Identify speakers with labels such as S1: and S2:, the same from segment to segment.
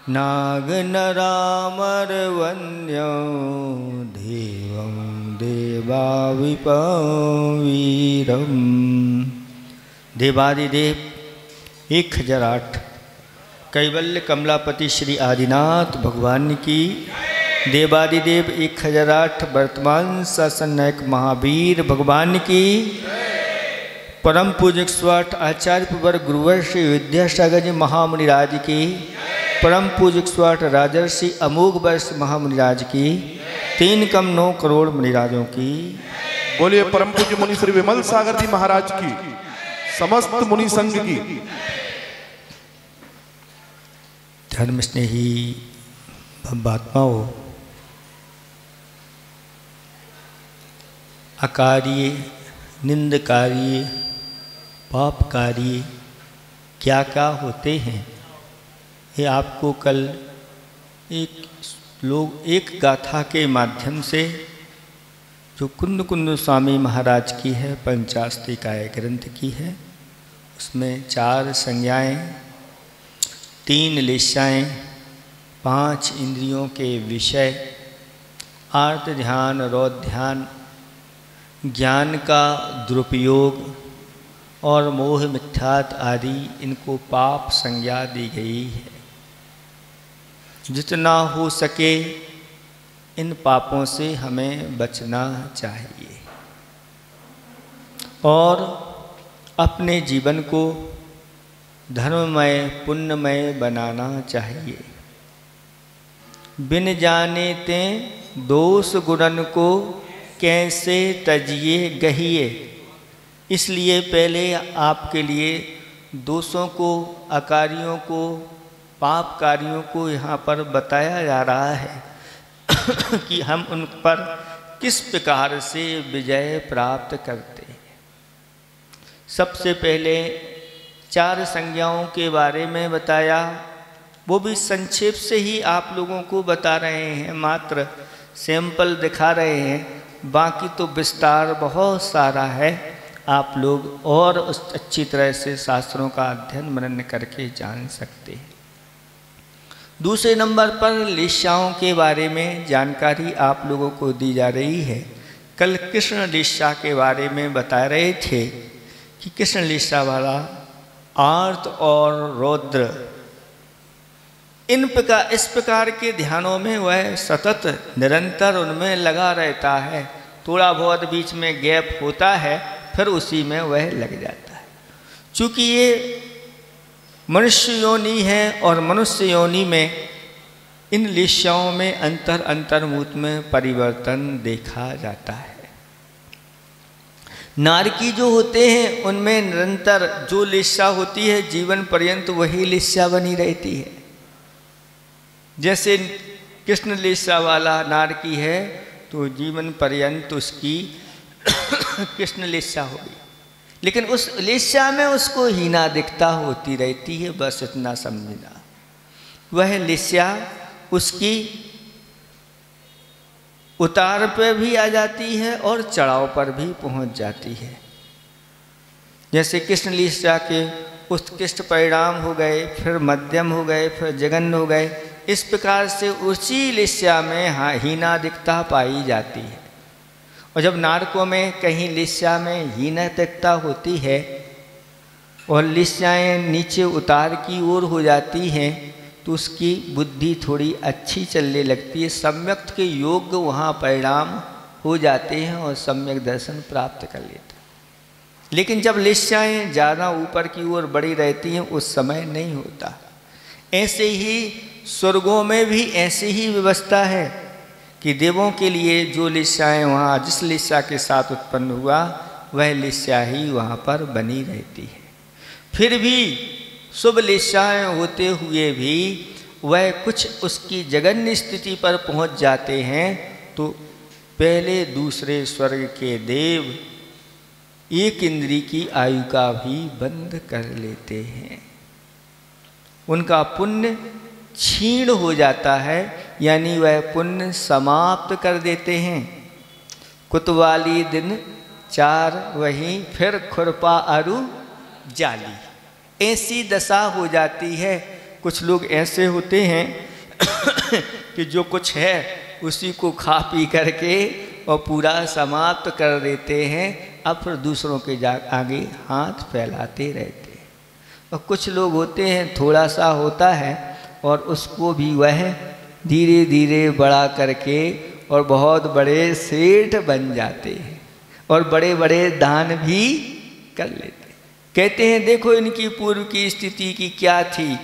S1: नागनरामर वन्यो देवं देवाविपवीरम। देवादिदेव 1008 कैवल्य कमलापति श्री आदिनाथ भगवान की। देवादिदेव 1008 वर्तमान शासन नायक महावीर भगवान की। परम पूज्य स्वाट आचार्य प्रवर गुरुवर श्री विद्यासागर जी महामुनिराज की। परम पूज्य स्वाट राजर्षि अमोघ वर्ष महामुनिराज की। 3 कम 9 करोड़ मुनिराजों की।
S2: बोलिए परम पूज्य मुनि श्री विमल सागर जी महाराज की, समस्त मुनि संघ की।
S1: धर्म स्नेही बात्माओं, अकार्य, निंदकार्य, पापकार्य क्या क्या होते हैं, ये आपको कल एक गाथा के माध्यम से जो कुंद कुंद स्वामी महाराज की है, पंचास्तिकाय ग्रंथ की है, उसमें 4 संज्ञाएँ, 3 लेशाएँ, 5 इंद्रियों के विषय, आर्त ध्यान, रौद्र ध्यान, ज्ञान का दुरुपयोग और मोह मिथ्यात आदि, इनको पाप संज्ञा दी गई है। जितना हो सके इन पापों से हमें बचना चाहिए और अपने जीवन को धर्ममय पुण्यमय बनाना चाहिए। बिन जाने ते दोष गुणन को कैसे तजिए गहिए। इसलिए पहले आपके लिए दोषों को, अकार्यों को, पाप कार्यों को यहाँ पर बताया जा रहा है कि हम उन पर किस प्रकार से विजय प्राप्त करते हैं। सबसे पहले 4 संज्ञाओं के बारे में बताया, वो भी संक्षेप से ही आप लोगों को बता रहे हैं, मात्र सैंपल दिखा रहे हैं, बाकी तो विस्तार बहुत सारा है। आप लोग और उस अच्छी तरह से शास्त्रों का अध्ययन मनन करके जान सकते हैं। दूसरे नंबर पर लिस्साओं के बारे में जानकारी आप लोगों को दी जा रही है। कल कृष्ण लिस्सा के बारे में बता रहे थे कि कृष्ण लिस्सा वाला आर्त और रौद्र, इस प्रकार के ध्यानों में वह सतत निरंतर उनमें लगा रहता है। थोड़ा बहुत बीच में गैप होता है, फिर उसी में वह लग जाता है। चूँकि ये मनुष्य योनि है और मनुष्य योनि में इन लिस्साओं में अंतर्मुख में परिवर्तन देखा जाता है। नारकी जो होते हैं उनमें निरंतर जो लिस्सा होती है जीवन पर्यंत वही लिस्सा बनी रहती है। जैसे कृष्ण लिस्सा वाला नारकी है तो जीवन पर्यंत उसकी कृष्ण लिस्सा होगी, लेकिन उस लिस्सा में उसको हीना दिखता होती रहती है, बस इतना समझना। वह लिस्सा उसकी उतार पे भी आ जाती है और चढ़ाव पर भी पहुंच जाती है। जैसे कृष्ण लिस्सा के उत्कृष्ट परिणाम हो गए, फिर मध्यम हो गए, फिर जघन्य हो गए, इस प्रकार से उसी लिस्सा में हीना दिखता पाई जाती है। और जब नारकों में कहीं लिस्सा में हीनता होती है और लिस्साएँ नीचे उतार की ओर हो जाती हैं तो उसकी बुद्धि थोड़ी अच्छी चलने लगती है, सम्यक के योग्य वहाँ परिणाम हो जाते हैं और सम्यक दर्शन प्राप्त कर लेते हैं। लेकिन जब लिस्साएँ ज़्यादा ऊपर की ओर बढ़ी रहती हैं उस समय नहीं होता। ऐसे ही स्वर्गों में भी ऐसी ही व्यवस्था है कि देवों के लिए जो लिस्साएँ वहाँ जिस लिस्सा के साथ उत्पन्न हुआ वह लिस्सा ही वहाँ पर बनी रहती है। फिर भी शुभ लिस्साएँ होते हुए भी वह कुछ उसकी जघन्य स्थिति पर पहुँच जाते हैं तो पहले दूसरे स्वर्ग के देव एक इंद्री की आयु का भी बंद कर लेते हैं। उनका पुण्य क्षीण हो जाता है, यानी वह पुण्य समाप्त कर देते हैं। कुतवाली दिन 4 वहीं फिर खुरपा अरु जाली, ऐसी दशा हो जाती है। कुछ लोग ऐसे होते हैं कि जो कुछ है उसी को खा पी करके और पूरा समाप्त कर देते हैं, अब फिर दूसरों के आगे हाथ फैलाते रहते हैं। और कुछ लोग होते हैं थोड़ा सा होता है और उसको भी वह धीरे धीरे बड़ा करके और बहुत बड़े सेठ बन जाते हैं और बड़े बड़े दान भी कर लेते हैं। कहते हैं देखो इनकी पूर्व की स्थिति की क्या थी,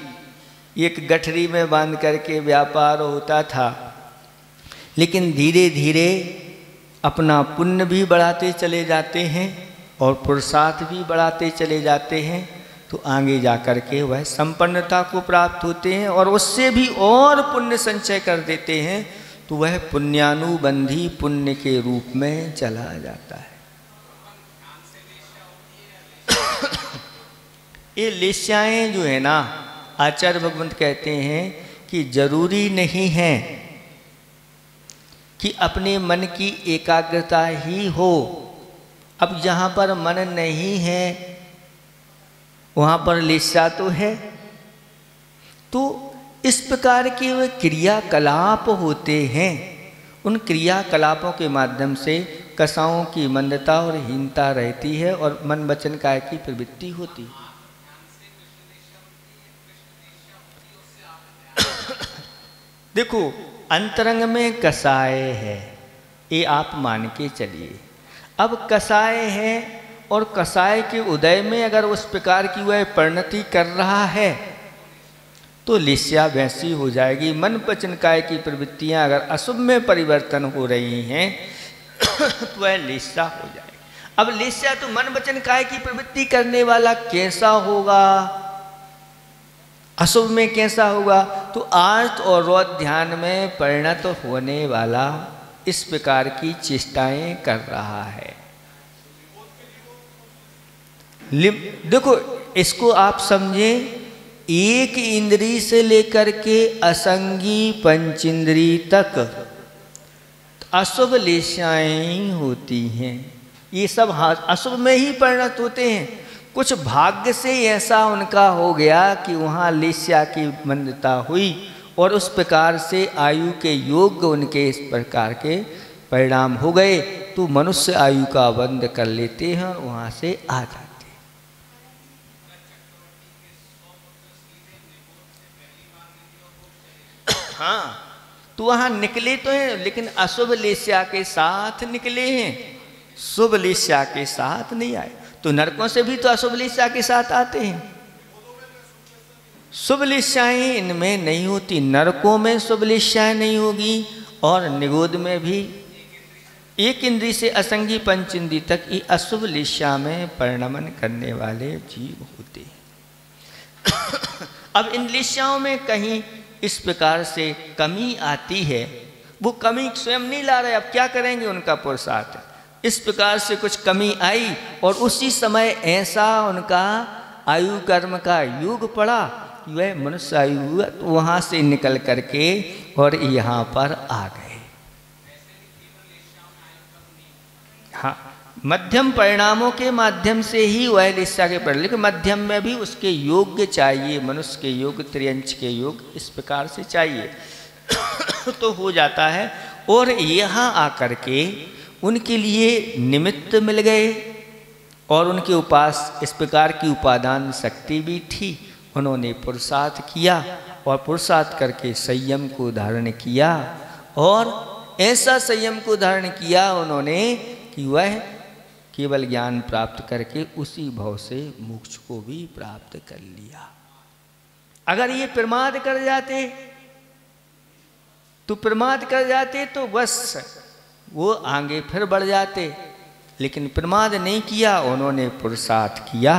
S1: एक गठरी में बांध करके व्यापार होता था, लेकिन धीरे धीरे अपना पुण्य भी बढ़ाते चले जाते हैं और पुरुषार्थ भी बढ़ाते चले जाते हैं, तो आगे जा कर के वह संपन्नता को प्राप्त होते हैं और उससे भी और पुण्य संचय कर देते हैं, तो वह पुण्यानुबंधी पुण्य के रूप में चला जाता है। ये लेस्याएँ जो है ना, आचार्य भगवंत कहते हैं कि जरूरी नहीं है कि अपने मन की एकाग्रता ही हो। अब जहाँ पर मन नहीं है वहाँ पर लेस्या तो है। तो इस प्रकार के वे क्रियाकलाप होते हैं, उन क्रियाकलापों के माध्यम से कसाओं की मंदता और हीनता रहती है और मन वचन काय की प्रवृत्ति होती है। देखो अंतरंग में कसाय है, ये आप मान के चलिए। अब कसाय है और कसाय के उदय में अगर उस प्रकार की वह परिणति कर रहा है तो लेस्या वैसी हो जाएगी। मन वचन काय की प्रवृत्तियां अगर अशुभ में परिवर्तन हो रही हैं तो वह लेस्या हो जाएगी। अब लेस्या तो मन वचन काय की प्रवृत्ति करने वाला कैसा होगा, अशुभ में कैसा होगा, तो आर्त और रौद्र ध्यान में परिणत होने वाला इस प्रकार की चेष्टाएं कर रहा है। देखो इसको आप समझें, एक इंद्री से लेकर के असंगी पंचेंद्री तक अशुभ लेस्याएं होती हैं। ये सब अशुभ में ही परिणत होते हैं। कुछ भाग्य से ऐसा उनका हो गया कि वहाँ लेस्या की मंदता हुई और उस प्रकार से आयु के योग्य उनके इस प्रकार के परिणाम हो गए, तो मनुष्य आयु का बंध कर लेते हैं और वहाँ से आ जाते हैं। हाँ, तो वहाँ निकले तो हैं, लेकिन अशुभ लेस्या के साथ निकले हैं, शुभ लेस्या के साथ नहीं आए। तो नरकों से भी तो अशुभ लेस्या के साथ आते हैं, शुभ लेस्याएं इनमें नहीं होती। नरकों में शुभ लेस्याएं नहीं होगी और निगोद में भी एक इंद्री से असंगी पंचेंद्री तक ये अशुभ लेस्या में परिणमन करने वाले जीव होते हैं। अब इन लेस्याओं में कहीं इस प्रकार से कमी आती है, वो कमी स्वयं नहीं ला रहे, अब क्या करेंगे, उनका पुरुषार्थ। इस प्रकार से कुछ कमी आई और उसी समय ऐसा उनका आयु कर्म का युग पड़ा, वह मनुष्य आयु हुआ, तो वहाँ से निकल करके और यहाँ पर आ गए। हाँ, मध्यम परिणामों के माध्यम से ही वह लेस्या के पर, लेकिन मध्यम में भी उसके योग्य चाहिए, मनुष्य के योग, त्रियंच के योग इस प्रकार से चाहिए तो हो जाता है। और यहाँ आकर के उनके लिए निमित्त मिल गए और उनके उपास इस प्रकार की उपादान शक्ति भी थी। उन्होंने पुरुषार्थ किया और पुरुषार्थ करके संयम को धारण किया और ऐसा संयम को धारण किया उन्होंने कि वह केवल ज्ञान प्राप्त करके उसी भाव से मोक्ष को भी प्राप्त कर लिया। अगर ये प्रमाद कर जाते तो बस वो आगे फिर बढ़ जाते, लेकिन प्रमाद नहीं किया, उन्होंने पुरुषार्थ किया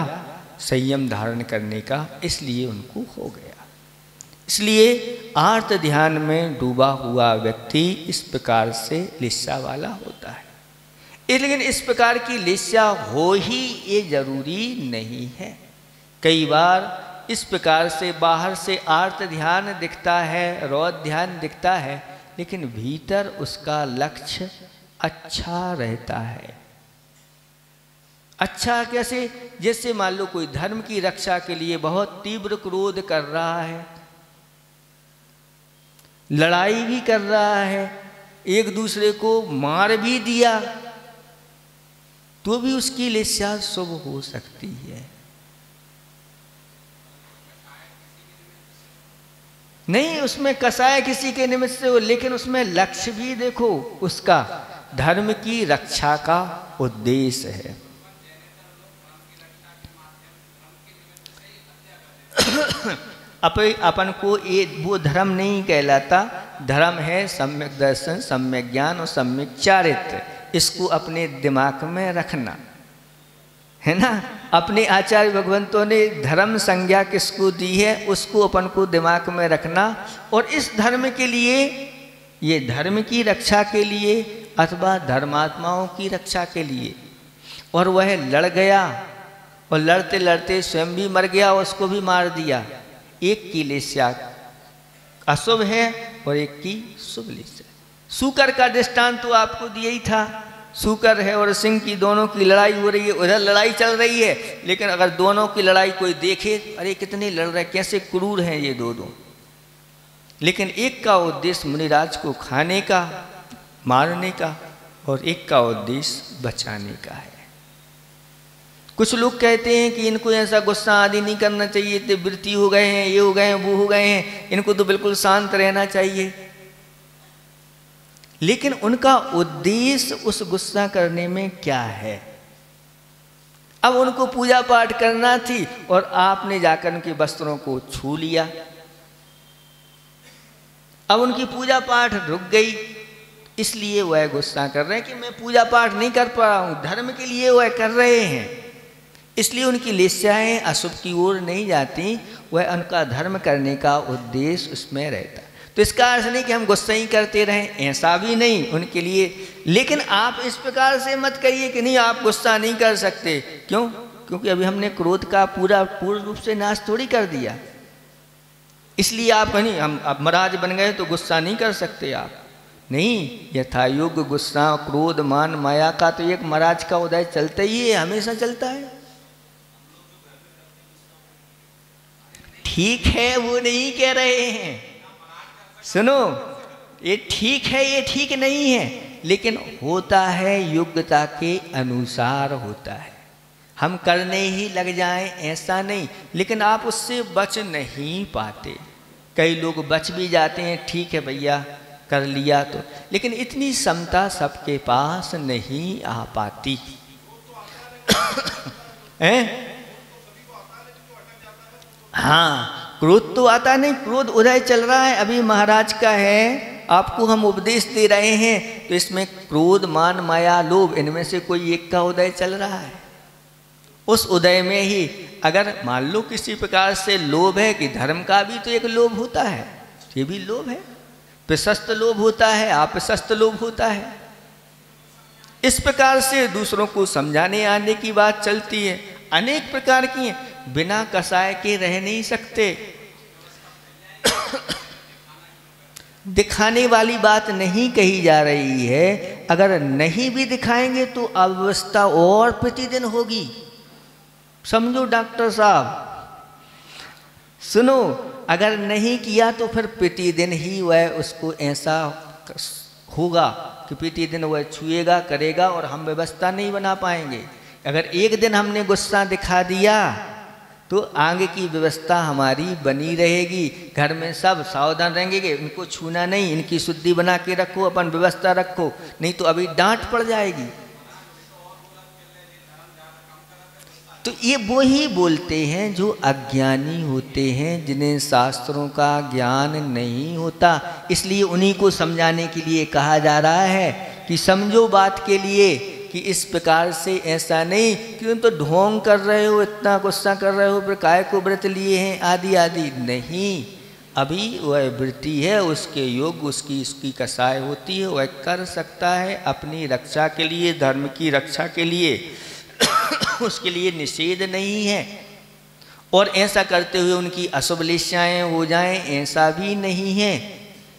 S1: संयम धारण करने का, इसलिए उनको हो गया। इसलिए आर्त ध्यान में डूबा हुआ व्यक्ति इस प्रकार से लेस्या वाला होता है। लेकिन इस प्रकार की लेस्या हो ही ये जरूरी नहीं है। कई बार इस प्रकार से बाहर से आर्त ध्यान दिखता है, रौद्र ध्यान दिखता है, लेकिन भीतर उसका लक्ष्य अच्छा रहता है। अच्छा कैसे? जैसे मान लो कोई धर्म की रक्षा के लिए बहुत तीव्र क्रोध कर रहा है, लड़ाई भी कर रहा है, एक दूसरे को मार भी दिया, तो भी उसकी लिस्या शुभ हो सकती है। नहीं, उसमें कसाय किसी के निमित्त से हो, लेकिन उसमें लक्ष्य भी देखो, उसका धर्म की रक्षा का उद्देश्य है। अपन को ये वो धर्म नहीं कहलाता। धर्म है सम्यक दर्शन, सम्यक ज्ञान और सम्यक चारित्र। इसको अपने दिमाग में रखना है ना। अपने आचार्य भगवंतों ने धर्म संज्ञा किसको दी है, उसको अपन को दिमाग में रखना। और इस धर्म के लिए, ये धर्म की रक्षा के लिए अथवा धर्मात्माओं की रक्षा के लिए, और वह लड़ गया और लड़ते लड़ते स्वयं भी मर गया, उसको भी मार दिया। एक की लिस्या अशुभ है और एक की शुभ लिस्या। सूकर का दृष्टांत तो आपको दिया ही था। सूकर है और सिंह की दोनों की लड़ाई हो रही है, उधर लड़ाई चल रही है, लेकिन अगर दोनों की लड़ाई कोई देखे, अरे कितने लड़ रहे, कैसे क्रूर हैं ये दो। लेकिन एक का उद्देश्य मुनिराज को खाने का, मारने का, और एक का उद्देश्य बचाने का है। कुछ लोग कहते हैं कि इनको ऐसा गुस्सा आदि नहीं करना चाहिए, इतने वृत्ति हो गए हैं, ये हो गए हैं, वो हो गए हैं, इनको तो बिल्कुल शांत रहना चाहिए। लेकिन उनका उद्देश्य उस गुस्सा करने में क्या है? अब उनको पूजा पाठ करना थी और आपने जाकर उनके वस्त्रों को छू लिया। अब उनकी पूजा पाठ रुक गई, इसलिए वह गुस्सा कर रहे हैं कि मैं पूजा पाठ नहीं कर पा रहा हूं। धर्म के लिए वह कर रहे हैं, इसलिए उनकी लिस्याएं अशुभ की ओर नहीं जाती। वह उनका धर्म करने का उद्देश्य उसमें रहता। तो इसका अर्थ नहीं कि हम गुस्सा ही करते रहें, ऐसा भी नहीं उनके लिए। लेकिन आप इस प्रकार से मत करिए कि नहीं आप गुस्सा नहीं कर सकते। क्यों? क्योंकि अभी हमने क्रोध का पूर्ण रूप से नाश थोड़ी कर दिया। इसलिए आप नहीं, हम अब महाराज बन गए तो गुस्सा नहीं कर सकते आप। नहीं, यथायोग्य गुस्सा, क्रोध, मान, माया का तो एक महाराज का उदय चलता ही है, हमेशा चलता है। ठीक है, वो नहीं कह रहे हैं, सुनो, ये ठीक है, ये ठीक नहीं है, लेकिन होता है योग्यता के अनुसार होता है। हम करने ही लग जाएं ऐसा नहीं, लेकिन आप उससे बच नहीं पाते। कई लोग बच भी जाते हैं, ठीक है भैया कर लिया तो, लेकिन इतनी क्षमता सबके पास नहीं आ पाती हैं? हाँ, क्रोध तो आता नहीं, क्रोध उदय चल रहा है, अभी महाराज का है, आपको हम उपदेश दे रहे हैं, तो इसमें क्रोध, मान, माया, लोभ, इनमें से कोई एक का उदय चल रहा है। उस उदय में ही अगर मान लो किसी प्रकार से लोभ है, कि धर्म का भी तो एक लोभ होता है, ये भी लोभ है, प्रशस्त लोभ होता है, अप्रशस्त लोभ होता है। इस प्रकार से दूसरों को समझाने आने की बात चलती है। अनेक प्रकार की हैं, बिना कसाय के रह नहीं सकते। दिखाने वाली बात नहीं कही जा रही है। अगर नहीं भी दिखाएंगे तो अव्यवस्था और प्रतिदिन होगी। समझो डॉक्टर साहब, सुनो, अगर नहीं किया तो फिर प्रतिदिन ही वह उसको ऐसा होगा कि प्रतिदिन वह छुएगा, करेगा, और हम व्यवस्था नहीं बना पाएंगे। अगर एक दिन हमने गुस्सा दिखा दिया तो आगे की व्यवस्था हमारी बनी रहेगी। घर में सब सावधान रहेंगे कि इनको छूना नहीं, इनकी शुद्धि बना के रखो, अपन व्यवस्था रखो, नहीं तो अभी डांट पड़ जाएगी। तो ये वो ही बोलते हैं जो अज्ञानी होते हैं, जिन्हें शास्त्रों का ज्ञान नहीं होता। इसलिए उन्हीं को समझाने के लिए कहा जा रहा है कि समझो बात के लिए कि इस प्रकार से ऐसा नहीं कि तुम तो ढोंग कर रहे हो, इतना गुस्सा कर रहे हो, फिर काय को व्रत लिए हैं आदि आदि। नहीं, अभी वह वृत्ति है, उसके योग उसकी कसाय होती है, वह कर सकता है अपनी रक्षा के लिए, धर्म की रक्षा के लिए। उसके लिए निषेध नहीं है। और ऐसा करते हुए उनकी अशुभ लिस्याएं हो जाएं, ऐसा भी नहीं है।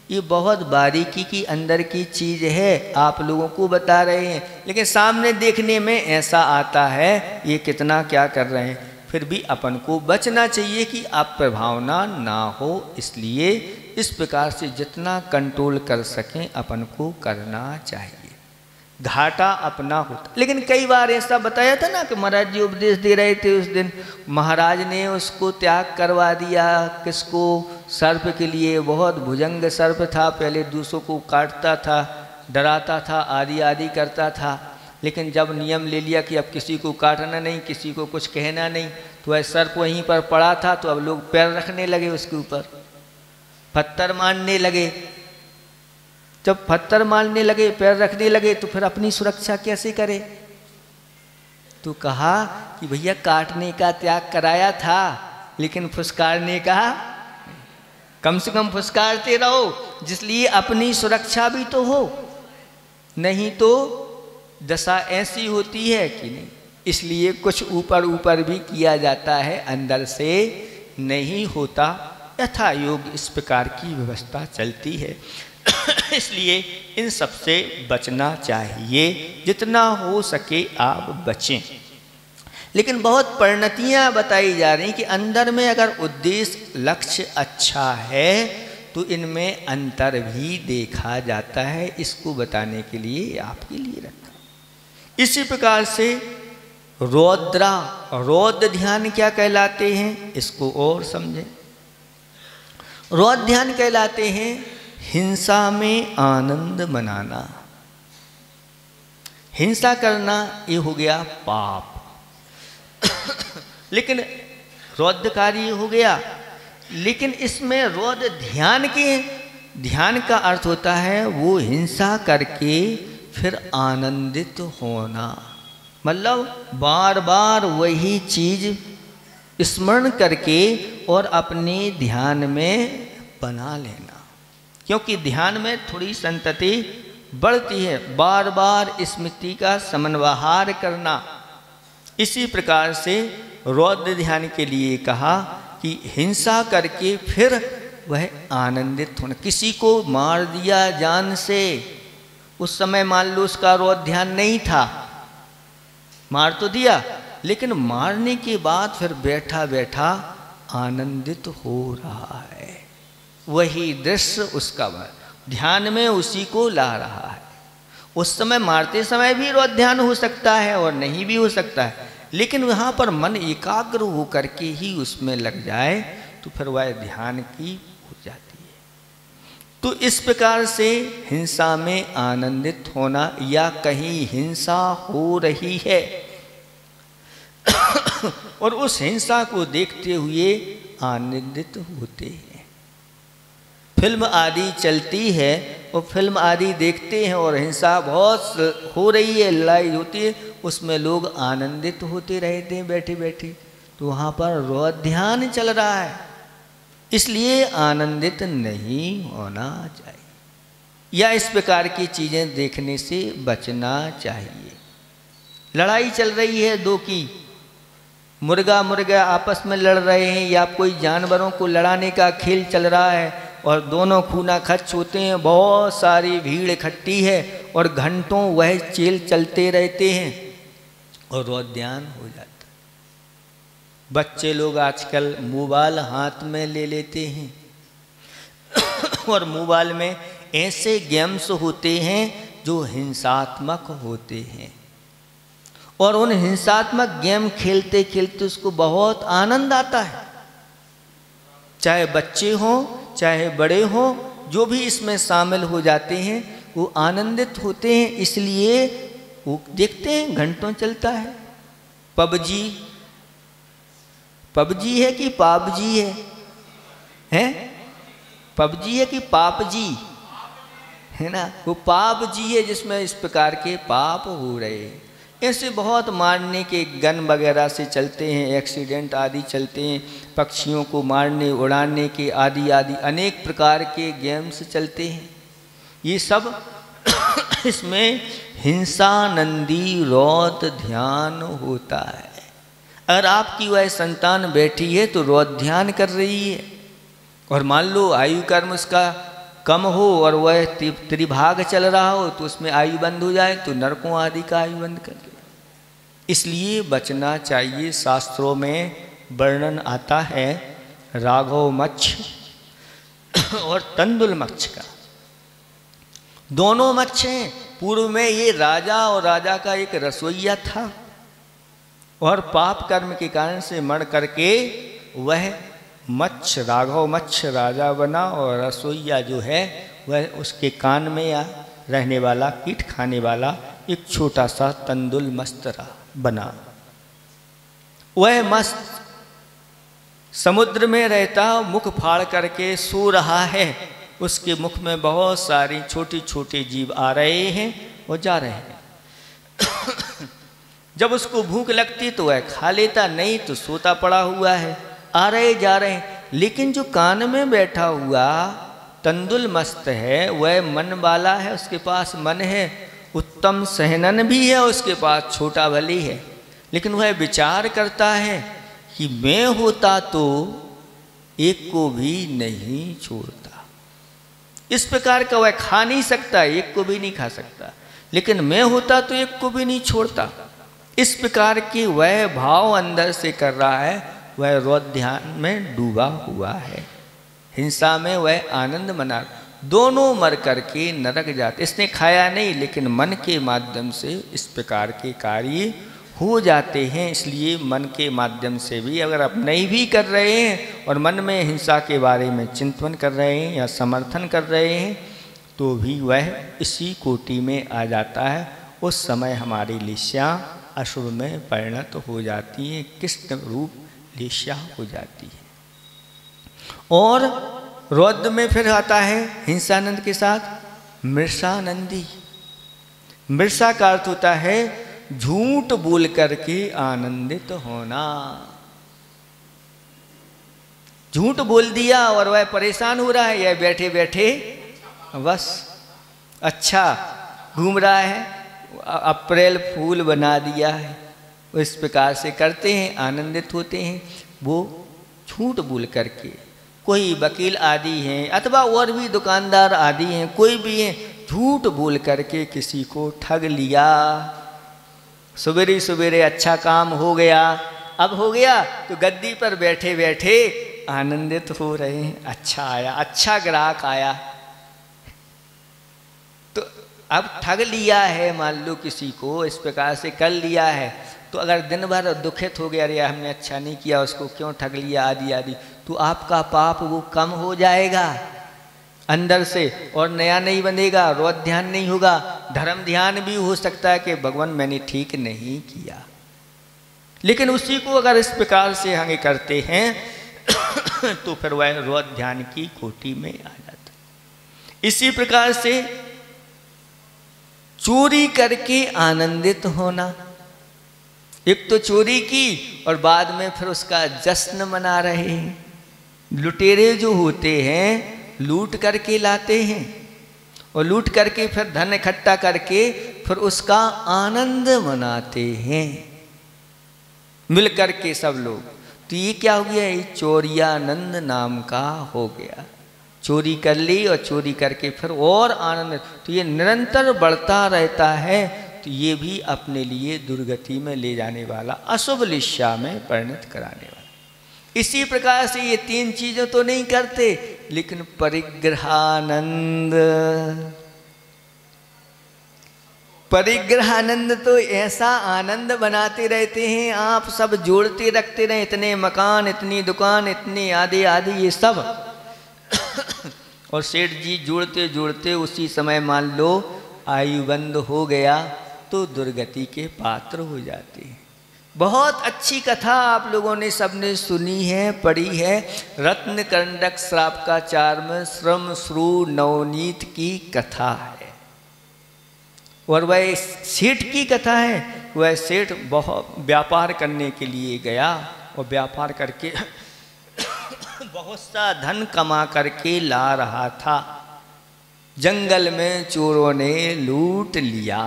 S1: ये बहुत बारीकी की अंदर की चीज़ है, आप लोगों को बता रहे हैं, लेकिन सामने देखने में ऐसा आता है ये कितना क्या कर रहे हैं। फिर भी अपन को बचना चाहिए कि आप प्रभावना ना हो, इसलिए इस प्रकार से जितना कंट्रोल कर सकें अपन को करना चाहिए। घाटा अपना होता। लेकिन कई बार ऐसा बताया था ना कि महाराज जी उपदेश दे रहे थे, उस दिन महाराज ने उसको त्याग करवा दिया। किसको? सर्प के लिए। बहुत भुजंग सर्प था, पहले दूसरों को काटता था, डराता था, आदि आदि करता था। लेकिन जब नियम ले लिया कि अब किसी को काटना नहीं, किसी को कुछ कहना नहीं, तो वह सर्प वहीं पर पड़ा था। तो अब लोग पैर रखने लगे उसके ऊपर, पत्थर मारने लगे। जब पत्थर मारने लगे, पैर रखने लगे, तो फिर अपनी सुरक्षा कैसे करे? तो कहा कि भैया काटने का त्याग कराया था, लेकिन फुसकारने का कम से कम फुसकारते रहो, जिसलिए अपनी सुरक्षा भी तो हो। नहीं तो दशा ऐसी होती है कि नहीं। इसलिए कुछ ऊपर ऊपर भी किया जाता है, अंदर से नहीं होता। यथा योग इस प्रकार की व्यवस्था चलती है। इसलिए इन सब से बचना चाहिए, जितना हो सके आप बचें। लेकिन बहुत परिणतियाँ बताई जा रही कि अंदर में अगर उद्देश्य लक्ष्य अच्छा है तो इनमें अंतर भी देखा जाता है। इसको बताने के लिए आपके लिए रखा। इसी प्रकार से रौद्र ध्यान क्या कहलाते हैं, इसको और समझें। रौद्र ध्यान कहलाते हैं हिंसा में आनंद मनाना। हिंसा करना ये हो गया पाप। लेकिन रौद्र कार्य हो गया। लेकिन इसमें रौद्र ध्यान का अर्थ होता है वो हिंसा करके फिर आनंदित होना। मतलब बार बार वही चीज स्मरण करके और अपने ध्यान में बना लेना। क्योंकि ध्यान में थोड़ी संतति बढ़ती है, बार बार स्मृति का समन्वहार करना। इसी प्रकार से रौद्र ध्यान के लिए कहा कि हिंसा करके फिर वह आनंदित होना। किसी को मार दिया जान से, उस समय मान लो उसका रौद्र ध्यान नहीं था, मार तो दिया, लेकिन मारने के बाद फिर बैठा बैठा आनंदित हो रहा है। वही दृश्य उसका ध्यान में उसी को ला रहा है। उस समय मारते समय भी रौद्र ध्यान हो सकता है और नहीं भी हो सकता है, लेकिन वहाँ पर मन एकाग्र हो करके ही उसमें लग जाए तो फिर वह ध्यान की हो जाती है। तो इस प्रकार से हिंसा में आनंदित होना, या कहीं हिंसा हो रही है और उस हिंसा को देखते हुए आनंदित होते हैं। फिल्म आदि चलती है और फिल्म आदि देखते हैं और हिंसा बहुत हो रही है, लड़ाई होती है, उसमें लोग आनंदित होते रहते हैं बैठे बैठे। तो वहाँ पर रौद्र ध्यान चल रहा है, इसलिए आनंदित नहीं होना चाहिए। या इस प्रकार की चीज़ें देखने से बचना चाहिए। लड़ाई चल रही है दो की, मुर्गा आपस में लड़ रहे हैं, या कोई जानवरों को लड़ाने का खेल चल रहा है और दोनों खूना खच्च होते हैं, बहुत सारी भीड़ इकट्ठी है और घंटों वह खेल चलते रहते हैं और रौद्र ध्यान हो जाता है। बच्चे लोग आजकल मोबाइल हाथ में ले लेते हैं और मोबाइल में ऐसे गेम्स होते हैं जो हिंसात्मक होते हैं, और उन हिंसात्मक गेम खेलते खेलते उसको बहुत आनंद आता है। चाहे बच्चे हों चाहे बड़े हों, जो भी इसमें शामिल हो जाते हैं वो आनंदित होते हैं। इसलिए वो देखते हैं घंटों चलता है। पबजी है कि पापजी है? पबजी है कि पापजी है ना? वो पापजी है जिसमें इस प्रकार के पाप हो रहे हैं। ऐसे बहुत मारने के गन वगैरह से चलते हैं, एक्सीडेंट आदि चलते हैं, पक्षियों को मारने उड़ाने के आदि आदि अनेक प्रकार के गेम्स चलते हैं। ये सब इसमें हिंसानंदी रौद्र ध्यान होता है। अगर आपकी वह संतान बैठी है तो रौद्र ध्यान कर रही है, और मान लो आयु कर्म उसका कम हो और वह त्रिभाग चल रहा हो तो उसमें आयु बंद हो जाए तो नरकों आदि का आयु बंद कर दे। इसलिए बचना चाहिए। शास्त्रों में वर्णन आता है, राघव मच्छ और तंदुल मच्छ का। दोनों मच्छ हैं। पूर्व में ये राजा और राजा का एक रसोइया था और पाप कर्म के कारण से मर करके वह मच्छ राघव मच्छ राजा बना और रसोइया जो है वह उसके कान में या रहने वाला कीट खाने वाला एक छोटा सा तंदुल मस्तरा बना। वह मस्त समुद्र में रहता मुख फाड़ करके सो रहा है। उसके मुख में बहुत सारी छोटी छोटी जीव आ रहे हैं और जा रहे हैं। जब उसको भूख लगती तो वह खा लेता, नहीं तो सोता पड़ा हुआ है। आ रहे जा रहे हैं, लेकिन जो कान में बैठा हुआ तंदुल मस्त है वह मन वाला है, उसके पास मन है, उत्तम सहनन भी है, उसके पास छोटा बलि है। लेकिन वह विचार करता है कि मैं होता तो एक को भी नहीं छोड़ता। इस प्रकार का वह खा नहीं सकता, एक को भी नहीं खा सकता, लेकिन मैं होता तो एक को भी नहीं छोड़ता। इस प्रकार की वह भाव अंदर से कर रहा है। वह रौद्र ध्यान में डूबा हुआ है, हिंसा में वह आनंद मना। दोनों मर करके नरक जाते। इसने खाया नहीं, लेकिन मन के माध्यम से इस प्रकार के कार्य हो जाते हैं। इसलिए मन के माध्यम से भी अगर आप नहीं भी कर रहे हैं और मन में हिंसा के बारे में चिंतन कर रहे हैं या समर्थन कर रहे हैं तो भी वह इसी कोटि में आ जाता है। उस समय हमारी लिस्या असुर में परिणत हो जाती है, कृष्ण रूप लिस्या हो जाती है। और रौद्र में फिर आता है हिंसानंद के साथ मृषानंदी। मृषा का अर्थ होता है झूठ बोल करके आनंदित होना। झूठ बोल दिया और वह परेशान हो रहा है, यह बैठे बैठे बस अच्छा घूम रहा है, अप्रैल फूल बना दिया है। इस प्रकार से करते हैं, आनंदित होते हैं। वो झूठ बोल करके, कोई वकील आदि हैं अथवा और भी दुकानदार आदि हैं, कोई भी हैं, झूठ बोल करके किसी को ठग लिया। सवेरे सवेरे अच्छा काम हो गया, अब हो गया तो गद्दी पर बैठे बैठे आनंदित हो रहे हैं। अच्छा आया, अच्छा ग्राहक आया, तो अब ठग लिया है, मान लो किसी को इस प्रकार से कर लिया है, तो अगर दिन भर दुखित हो गया, अरे हमने अच्छा नहीं किया, उसको क्यों ठग लिया आदि आदि, तो आपका पाप वो कम हो जाएगा अंदर से और नया नहीं बनेगा। रौद्र ध्यान नहीं होगा, धर्म ध्यान भी हो सकता है कि भगवान मैंने ठीक नहीं किया। लेकिन उसी को अगर इस प्रकार से हम करते हैं तो फिर वह रौद्र ध्यान की कोटि में आ जाता। इसी प्रकार से चोरी करके आनंदित होना, एक तो चोरी की और बाद में फिर उसका जश्न मना रहे हैं। लुटेरे जो होते हैं लूट करके लाते हैं और लूट करके फिर धन इकट्ठा करके फिर उसका आनंद मनाते हैं मिल करके सब लोग। तो ये क्या हो गया, ये चोरियानंद नाम का हो गया। चोरी कर ली और चोरी करके फिर और आनंद, तो ये निरंतर बढ़ता रहता है। तो ये भी अपने लिए दुर्गति में ले जाने वाला, अशुभ लिस्या में परिणत कराने वाला। इसी प्रकार से ये तीन चीजें तो नहीं करते, लेकिन परिग्रहानंद, परिग्रहानंद तो ऐसा आनंद बनाते रहते हैं, आप सब जोड़ते रखते रहे, इतने मकान, इतनी दुकान, इतने आदि आदि ये सब और सेठ जी जोड़ते जोड़ते उसी समय मान लो आयु बंद हो गया तो दुर्गति के पात्र हो जाते हैं। बहुत अच्छी कथा आप लोगों ने सबने सुनी है, पढ़ी है। रत्न कंडक श्राप का चार्म श्रम श्रू नवनीत की कथा है और वह सेठ की कथा है। वह सेठ बहुत व्यापार करने के लिए गया और व्यापार करके बहुत सा धन कमा करके ला रहा था। जंगल में चोरों ने लूट लिया।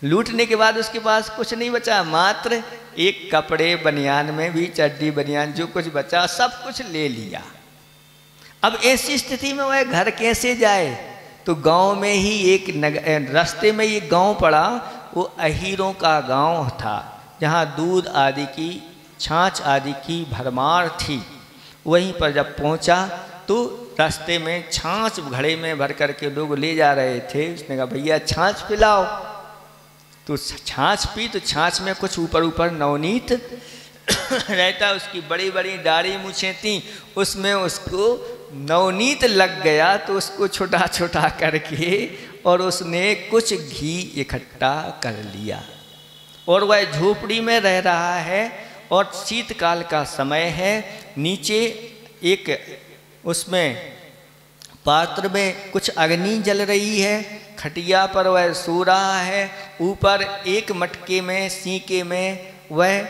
S1: लूटने के बाद उसके पास कुछ नहीं बचा, मात्र एक कपड़े बनियान में भी, चड्डी बनियान जो कुछ बचा सब कुछ ले लिया। अब ऐसी स्थिति में वह घर कैसे जाए, तो गांव में ही एक रास्ते में ये गांव पड़ा, वो अहीरों का गांव था जहाँ दूध आदि की, छाछ आदि की भरमार थी। वहीं पर जब पहुंचा तो रास्ते में छाछ घड़े में भर करके लोग ले जा रहे थे। उसने कहा भैया छाछ पिलाओ। तो छाछ पी, तो छाछ में कुछ ऊपर ऊपर नवनीत रहता, उसकी बड़ी बड़ी दाढ़ी मूछें थी, उसमें उसको नवनीत लग गया। तो उसको छोटा छोटा करके और उसने कुछ घी इकट्ठा कर लिया और वह झोपड़ी में रह रहा है और शीतकाल का समय है। नीचे एक उसमें पात्र में कुछ अग्नि जल रही है, खटिया पर वह सो रहा है। ऊपर एक मटके में सीके में वह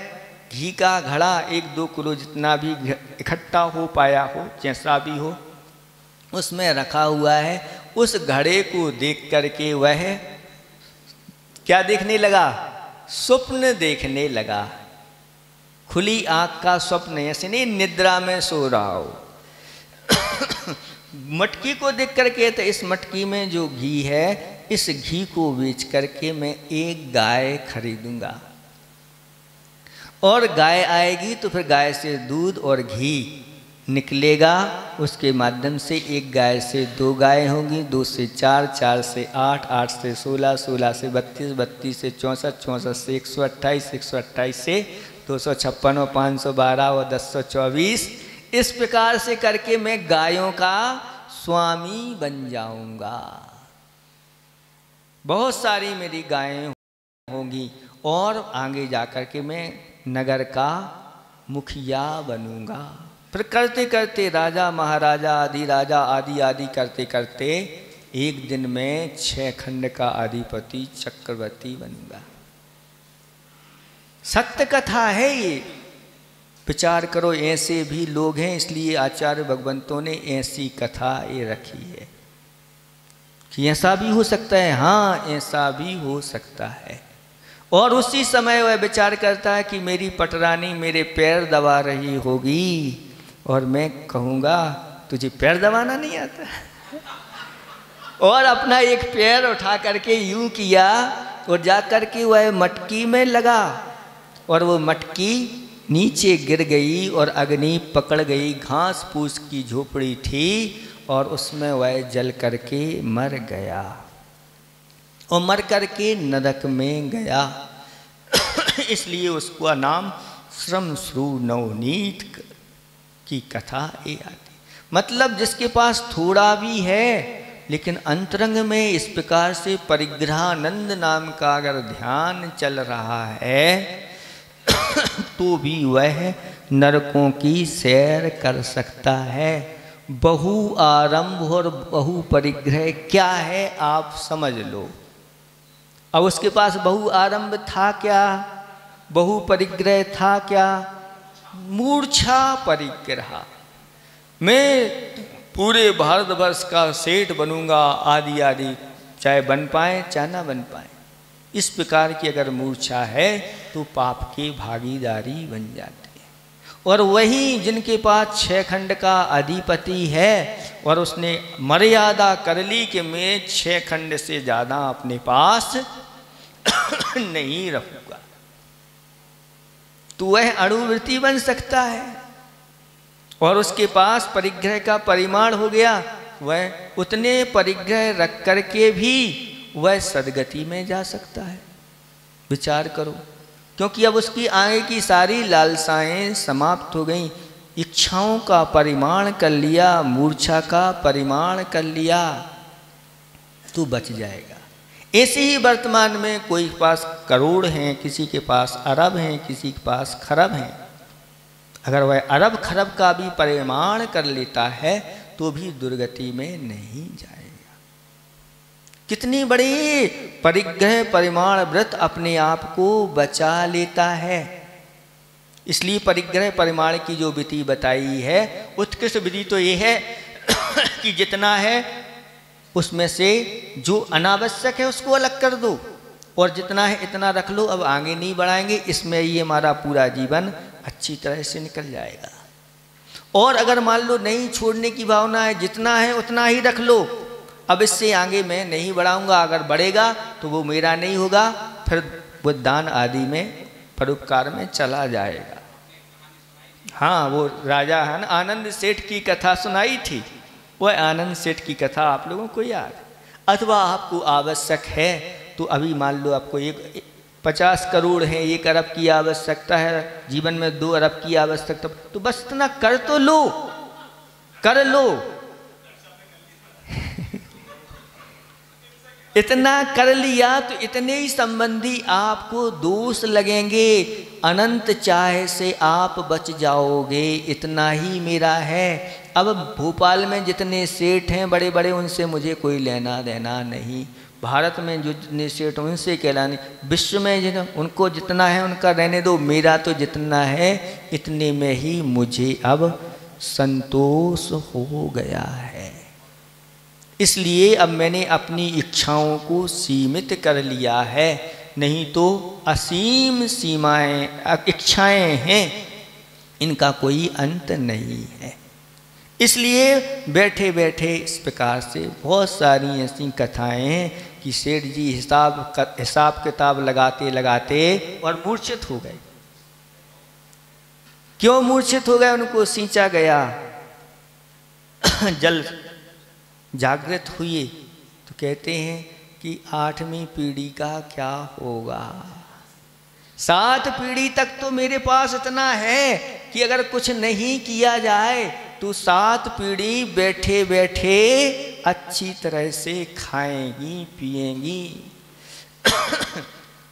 S1: घी का घड़ा 1-2 किलो जितना भी इकट्ठा हो पाया हो, जैसा भी हो, उसमें रखा हुआ है। उस घड़े को देख करके वह क्या देखने लगा? स्वप्न देखने लगा। खुली आंख का स्वप्न, ऐसे नहीं निद्रा में सो रहा हो। मटकी को देख करके तो इस मटकी में जो घी है, इस घी को बेच करके मैं एक गाय खरीदूंगा और गाय आएगी तो फिर गाय से दूध और घी निकलेगा। उसके माध्यम से एक गाय से 2 गाय होंगी, 2 से 4, 4 से 8, 8 से 16, 16 से 32, 32 से 64, 64 से 128, 128 से 256 और 512 और 1024। इस प्रकार से करके मैं गायों का स्वामी बन जाऊंगा। बहुत सारी मेरी गायें होंगी और आगे जाकर के मैं नगर का मुखिया बनूंगा। फिर करते करते राजा महाराजा आदि राजा आदि आदि करते करते एक दिन में 6 खंड का अधिपति चक्रवर्ती बनूंगा। सत्य कथा है ये, विचार करो। ऐसे भी लोग हैं, इसलिए आचार्य भगवंतों ने ऐसी कथा ये रखी है कि ऐसा भी हो सकता है। हाँ, ऐसा भी हो सकता है। और उसी समय वह विचार करता है कि मेरी पटरानी मेरे पैर दबा रही होगी और मैं कहूँगा तुझे पैर दबाना नहीं आता। और अपना एक पैर उठा करके यूं किया और जा करके वह मटकी में लगा और वो मटकी नीचे गिर गई और अग्नि पकड़ गई। घास फूस की झोपड़ी थी और उसमें वह जल करके मर गया और मर करके नरक में गया। इसलिए उसका नाम श्रमश्रु नवनीत की कथा ये आती। मतलब जिसके पास थोड़ा भी है लेकिन अंतरंग में इस प्रकार से परिग्रहानंद नाम का अगर ध्यान चल रहा है तो भी वह नरकों की सैर कर सकता है। बहु आरंभ और बहु परिग्रह क्या है आप समझ लो। अब उसके पास बहु आरंभ था क्या, बहु परिग्रह था क्या? मूर्छा परिग्रह। मैं पूरे भारतवर्ष का सेठ बनूंगा आदि आदि, चाहे बन पाए चाहे ना बन पाए। इस प्रकार की अगर मूर्छा है तो पाप की भागीदारी बन जाती है। और वही जिनके पास 6 खंड का अधिपति है और उसने मर्यादा कर ली कि मैं 6 खंड से ज़्यादा अपने पास नहीं रखूंगा, तो वह अणुवृत्ति बन सकता है। और उसके पास परिग्रह का परिमाण हो गया, वह उतने परिग्रह रख करके भी वह सदगति में जा सकता है। विचार करो, क्योंकि अब उसकी आगे की सारी लालसाएं समाप्त हो गई। इच्छाओं का परिमाण कर लिया, मूर्छा का परिमाण कर लिया तो बच जाएगा। ऐसे ही वर्तमान में कोई के पास करोड़ हैं, किसी के पास अरब हैं, किसी के पास खरब हैं। अगर वह अरब खरब का भी परिमाण कर लेता है तो भी दुर्गति में नहीं जाएगा। कितनी बड़ी परिग्रह परिमाण व्रत अपने आप को बचा लेता है। इसलिए परिग्रह परिमाण की जो विधि बताई है, उत्कृष्ट विधि तो ये है कि जितना है उसमें से जो अनावश्यक है उसको अलग कर दो और जितना है इतना रख लो। अब आगे नहीं बढ़ाएंगे, इसमें ही हमारा पूरा जीवन अच्छी तरह से निकल जाएगा। और अगर मान लो नहीं छोड़ने की भावना है, जितना है उतना ही रख लो, अब इससे आगे मैं नहीं बढ़ाऊंगा, अगर बढ़ेगा तो वो मेरा नहीं होगा, फिर वो दान आदि में परोपकार में चला जाएगा। हाँ, वो राजा है ना, आनंद सेठ की कथा सुनाई थी। वह आनंद सेठ की कथा आप लोगों को याद, अथवा आपको आवश्यक है तो अभी मान लो आपको 50 करोड़ है, 1 अरब की आवश्यकता है, जीवन में 2 अरब की आवश्यकता, तो बस इतना कर तो लो, कर लो। इतना कर लिया तो इतने ही संबंधी आपको दोष लगेंगे, अनंत चाह से आप बच जाओगे, इतना ही मेरा है। अब भोपाल में जितने सेठ हैं बड़े बड़े, उनसे मुझे कोई लेना देना नहीं, भारत में जो जितने सेठ उनसे कहलाने, विश्व में उनको जितना है उनका रहने दो, मेरा तो जितना है इतने में ही मुझे अब संतोष हो गया है। इसलिए अब मैंने अपनी इच्छाओं को सीमित कर लिया है, नहीं तो असीम सीमाएं इच्छाएं हैं, इनका कोई अंत नहीं है। इसलिए बैठे बैठे इस प्रकार से बहुत सारी ऐसी कथाएं हैं कि सेठ जी हिसाब किताब लगाते लगाते और मूर्छित हो गए। क्यों मूर्छित हो गए? उनको सींचा गया, जल जागृत हुए तो कहते हैं कि 8वीं पीढ़ी का क्या होगा। 7 पीढ़ी तक तो मेरे पास इतना है कि अगर कुछ नहीं किया जाए तो 7 पीढ़ी बैठे बैठे अच्छी तरह से खाएंगी पिएंगी।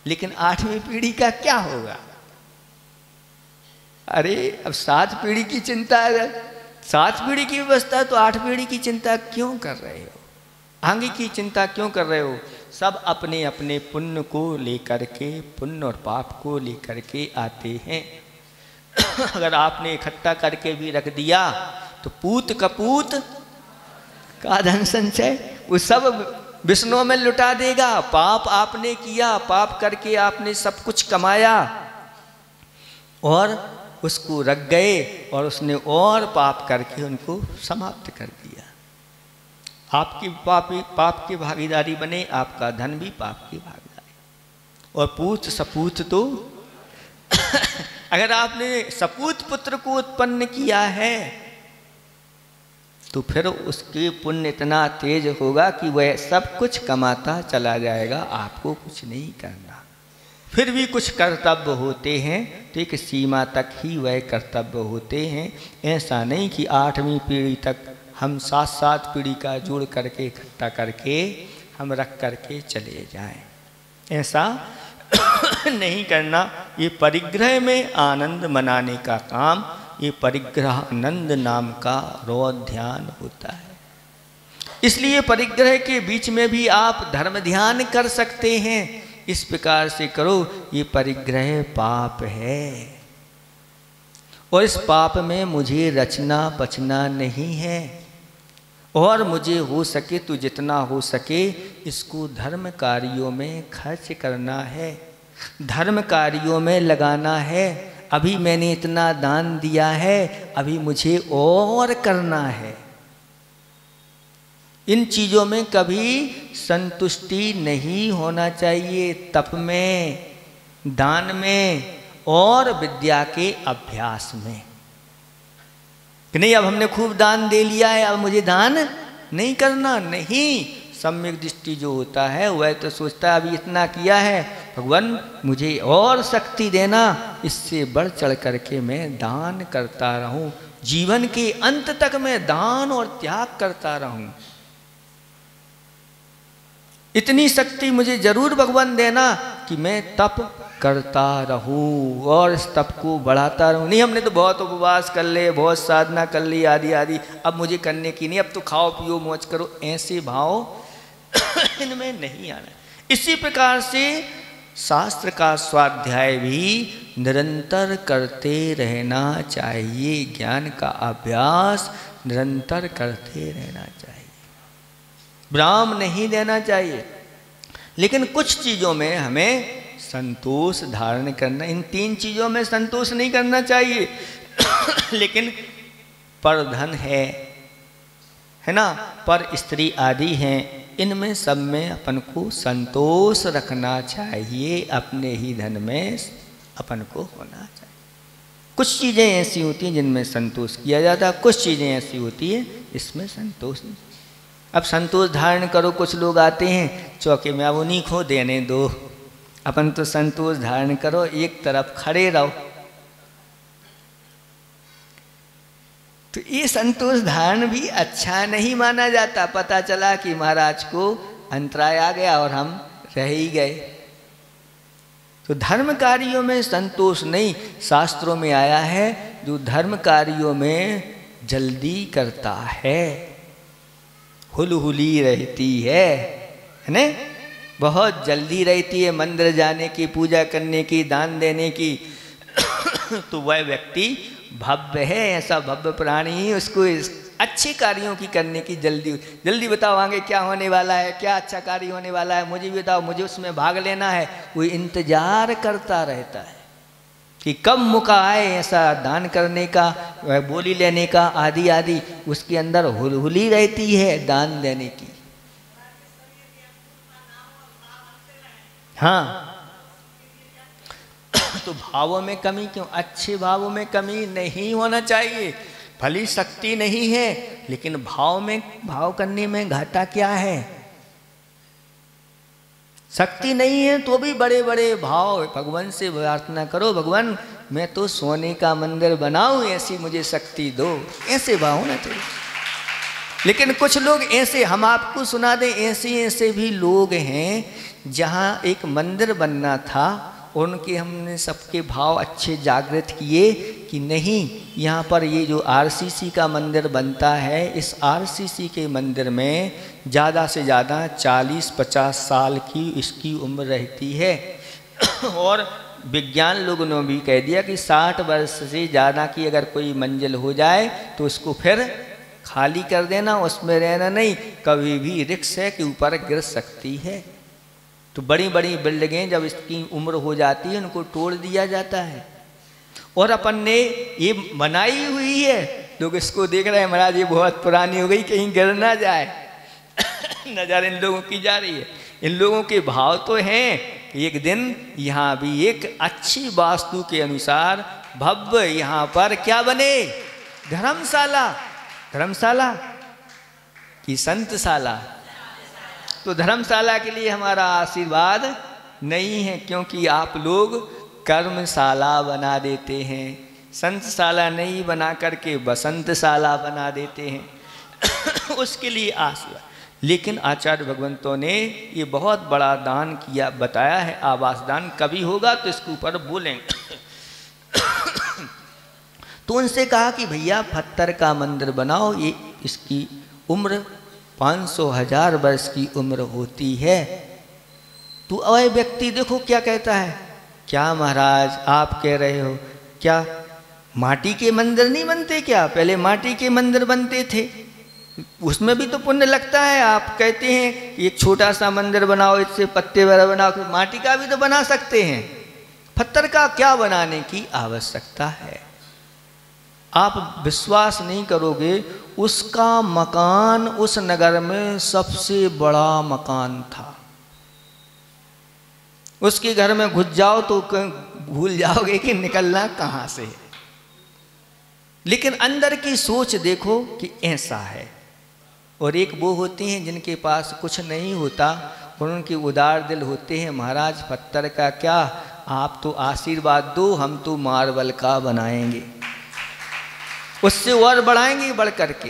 S1: लेकिन 8वीं पीढ़ी का क्या होगा? अरे अब 7 पीढ़ी की चिंता है, 7 पीढ़ी की व्यवस्था है, तो 8 पीढ़ी की चिंता क्यों कर रहे हो? आगे की चिंता क्यों कर रहे हो? सब अपने अपने पुण्य को लेकर के, पुण्य और पाप को लेकर के आते हैं। अगर आपने इकट्ठा करके भी रख दिया तो पूत कपूत का धन संचय, वो सब विष्णु में लुटा देगा। पाप आपने किया, पाप करके आपने सब कुछ कमाया और उसको रख गए और उसने और पाप करके उनको समाप्त कर दिया। आपकी पाप की भागीदारी बने, आपका धन भी पाप की भागीदारी। और पूत सपूत तो अगर आपने सपूत पुत्र को उत्पन्न किया है तो फिर उसके पुण्य इतना तेज होगा कि वह सब कुछ कमाता चला जाएगा, आपको कुछ नहीं करना। फिर भी कुछ कर्तव्य होते हैं तो एक सीमा तक ही वह कर्तव्य होते हैं। ऐसा नहीं कि 8वीं पीढ़ी तक हम 7 पीढ़ी का जोड़ करके इकट्ठा करके हम रख करके चले जाएं, ऐसा नहीं करना। ये परिग्रह में आनंद मनाने का काम, ये परिग्रह आनंद नाम का रोज ध्यान होता है। इसलिए परिग्रह के बीच में भी आप धर्म ध्यान कर सकते हैं। इस प्रकार से करो, ये परिग्रह पाप है और इस पाप में मुझे रचना बचना नहीं है, और मुझे हो सके तो जितना हो सके इसको धर्म कार्यों में खर्च करना है, धर्म कार्यों में लगाना है। अभी मैंने इतना दान दिया है, अभी मुझे और करना है। इन चीज़ों में कभी संतुष्टि नहीं होना चाहिए, तप में, दान में और विद्या के अभ्यास में। कि नहीं अब हमने खूब दान दे लिया है, अब मुझे दान नहीं करना, नहीं। सम्यक दृष्टि जो होता है वह तो सोचता है अभी इतना किया है, भगवान मुझे और शक्ति देना, इससे बढ़ चढ़ करके मैं दान करता रहूं, जीवन के अंत तक मैं दान और त्याग करता रहूं। इतनी शक्ति मुझे जरूर भगवान देना कि मैं तप करता रहूं और इस तप को बढ़ाता रहूं। नहीं हमने तो बहुत उपवास कर ले, बहुत साधना कर ली आदि आदि, अब मुझे करने की नहीं, अब तो खाओ पियो मौज करो, ऐसे भाव इनमें नहीं आना। इसी प्रकार से शास्त्र का स्वाध्याय भी निरंतर करते रहना चाहिए, ज्ञान का अभ्यास निरंतर करते रहना चाहिए, विराम नहीं देना चाहिए। लेकिन कुछ चीज़ों में हमें संतोष धारण करना, इन 3 चीज़ों में संतोष नहीं करना चाहिए। लेकिन पर धन है ना, पर स्त्री आदि हैं, इनमें सब में अपन को संतोष रखना चाहिए, अपने ही धन में अपन को होना चाहिए। कुछ चीज़ें ऐसी होती हैं जिनमें संतोष किया जाता है, कुछ चीज़ें ऐसी होती हैं इसमें संतोष नहीं। अब संतोष धारण करो, कुछ लोग आते हैं चौके में, अब उन्हीं को देने दो, अपन तो संतोष धारण करो, एक तरफ खड़े रहो। तो ये संतोष धारण भी अच्छा नहीं माना जाता। पता चला कि महाराज को अंतराय आ गया और हम रह ही गए। तो धर्म कार्यों में संतोष नहीं, शास्त्रों में आया है जो धर्म कार्यों में जल्दी करता है, हुलहुली रहती है ना, बहुत जल्दी रहती है मंदिर जाने की, पूजा करने की, दान देने की, तो वह व्यक्ति भव्य है, ऐसा भव्य प्राणी ही उसको अच्छे कार्यों की करने की जल्दी बताओ आगे क्या होने वाला है, क्या अच्छा कार्य होने वाला है, मुझे भी बताओ, मुझे उसमें भाग लेना है। वो इंतजार करता रहता है कि कब मौका आए ऐसा दान करने का, बोली लेने का, आदि आदि, उसके अंदर हुलहुली रहती है दान देने की। हाँ, तो भावों में कमी क्यों? अच्छे भावों में कमी नहीं होना चाहिए। भली शक्ति नहीं है, लेकिन भाव करने में घाटा क्या है? शक्ति नहीं है तो भी बड़े बड़े भाव भगवान से प्रार्थना करो, भगवान मैं तो सोने का मंदिर बनाऊं, ऐसी मुझे शक्ति दो, ऐसे भाव होना चाहिए। लेकिन कुछ लोग ऐसे, हम आपको सुना दें, ऐसे भी लोग हैं जहाँ एक मंदिर बनना था, उनके हमने सबके भाव अच्छे जागृत किए कि नहीं, यहाँ पर ये जो आरसीसी का मंदिर बनता है, इस आरसीसी के मंदिर में ज़्यादा से ज़्यादा 40-50 साल की इसकी उम्र रहती है। और विज्ञान लोगों ने भी कह दिया कि 60 वर्ष से ज़्यादा की अगर कोई मंजिल हो जाए तो उसको फिर खाली कर देना, उसमें रहना नहीं, कभी भी रिक्शे के ऊपर गिर सकती है। तो बड़ी बड़ी बिल्डिंगें जब इसकी उम्र हो जाती है उनको तोड़ दिया जाता है। और अपन ने ये बनाई हुई है, लोग इसको देख रहे हैं, महाराज ये बहुत पुरानी हो गई, कहीं गिर ना जाए। नजर इन लोगों की जा रही है। इन लोगों के भाव तो हैं, एक दिन यहाँ भी एक अच्छी वास्तु के अनुसार भव्य यहाँ पर क्या बने, धर्मशाला की संतशाला। तो धर्मशाला के लिए हमारा आशीर्वाद नहीं है, क्योंकि आप लोग कर्मशाला बना देते हैं, संतशाला नहीं बना करके बसंतशाला बना देते हैं। उसके लिए आशीर्वाद। लेकिन आचार्य भगवंतों ने ये बहुत बड़ा दान किया, बताया है, आवास दान कभी होगा तो इसके ऊपर बोलेंगे। तो उनसे कहा कि भैया पत्थर का मंदिर बनाओ, ये इसकी उम्र 500,000 वर्ष की उम्र होती है। तो वह व्यक्ति देखो क्या कहता है, क्या महाराज आप कह रहे हो, क्या माटी के मंदिर नहीं बनते क्या? पहले माटी के मंदिर बनते थे, उसमें भी तो पुण्य लगता है। आप कहते हैं एक छोटा सा मंदिर बनाओ, इससे पत्ते वगैरह बनाओ, तो माटी का भी तो बना सकते हैं, पत्थर का क्या बनाने की आवश्यकता है? आप विश्वास नहीं करोगे, उसका मकान उस नगर में सबसे बड़ा मकान था। उसके घर में घुस जाओ तो भूल जाओगे कि निकलना कहाँ से है। लेकिन अंदर की सोच देखो कि ऐसा है। और एक वो होते हैं जिनके पास कुछ नहीं होता और उनके उदार दिल होते हैं, महाराज पत्थर का क्या, आप तो आशीर्वाद दो, हम तो मार्बल का बनाएंगे, उससे और बढ़ाएंगे बढ़ करके।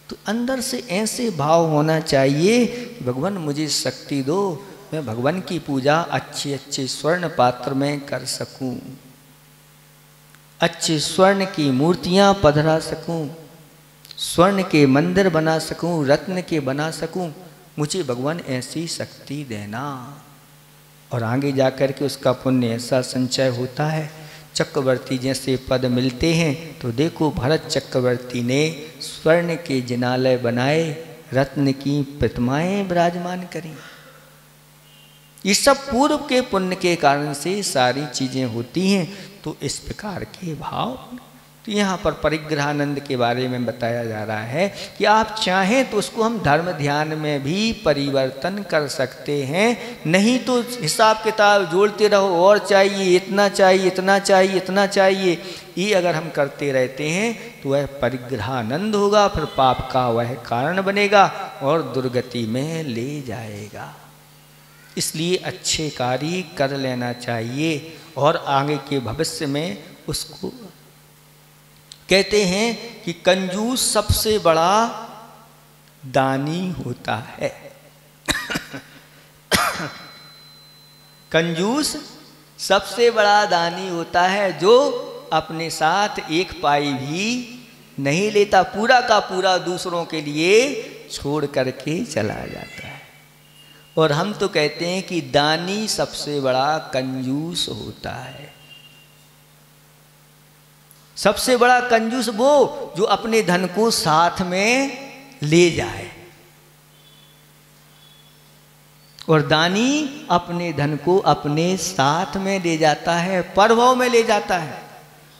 S1: तो अंदर से ऐसे भाव होना चाहिए, भगवान मुझे शक्ति दो, मैं भगवान की पूजा अच्छे अच्छे स्वर्ण पात्र में कर सकूं, अच्छे स्वर्ण की मूर्तियां पधरा सकूं, स्वर्ण के मंदिर बना सकूं, रत्न के बना सकूं, मुझे भगवान ऐसी शक्ति देना। और आगे जाकर के उसका पुण्य ऐसा संचय होता है, चक्रवर्ती जैसे पद मिलते हैं। तो देखो भरत चक्रवर्ती ने स्वर्ण के जिनालय बनाए, रत्न की प्रतिमाएं विराजमान करी। ये सब पूर्व के पुण्य के कारण से सारी चीजें होती हैं। तो इस प्रकार के भाव तो यहाँ पर परिग्रहानंद के बारे में बताया जा रहा है कि आप चाहें तो उसको हम धर्म ध्यान में भी परिवर्तन कर सकते हैं, नहीं तो हिसाब किताब जोड़ते रहो, और चाहिए, इतना चाहिए, इतना चाहिए, इतना चाहिए, ये अगर हम करते रहते हैं तो वह परिग्रहानंद होगा, फिर पाप का वह कारण बनेगा और दुर्गति में ले जाएगा। इसलिए अच्छे कार्य कर लेना चाहिए और आगे के भविष्य में उसको कहते हैं कि कंजूस सबसे बड़ा दानी होता है। कंजूस सबसे बड़ा दानी होता है जो अपने साथ एक पाई भी नहीं लेता, पूरा का पूरा दूसरों के लिए छोड़ करके चला जाता है। और हम तो कहते हैं कि दानी सबसे बड़ा कंजूस होता है। सबसे बड़ा कंजूस वो जो अपने धन को साथ में ले जाए, और दानी अपने धन को अपने साथ में ले जाता है, प्रभाव में ले जाता है।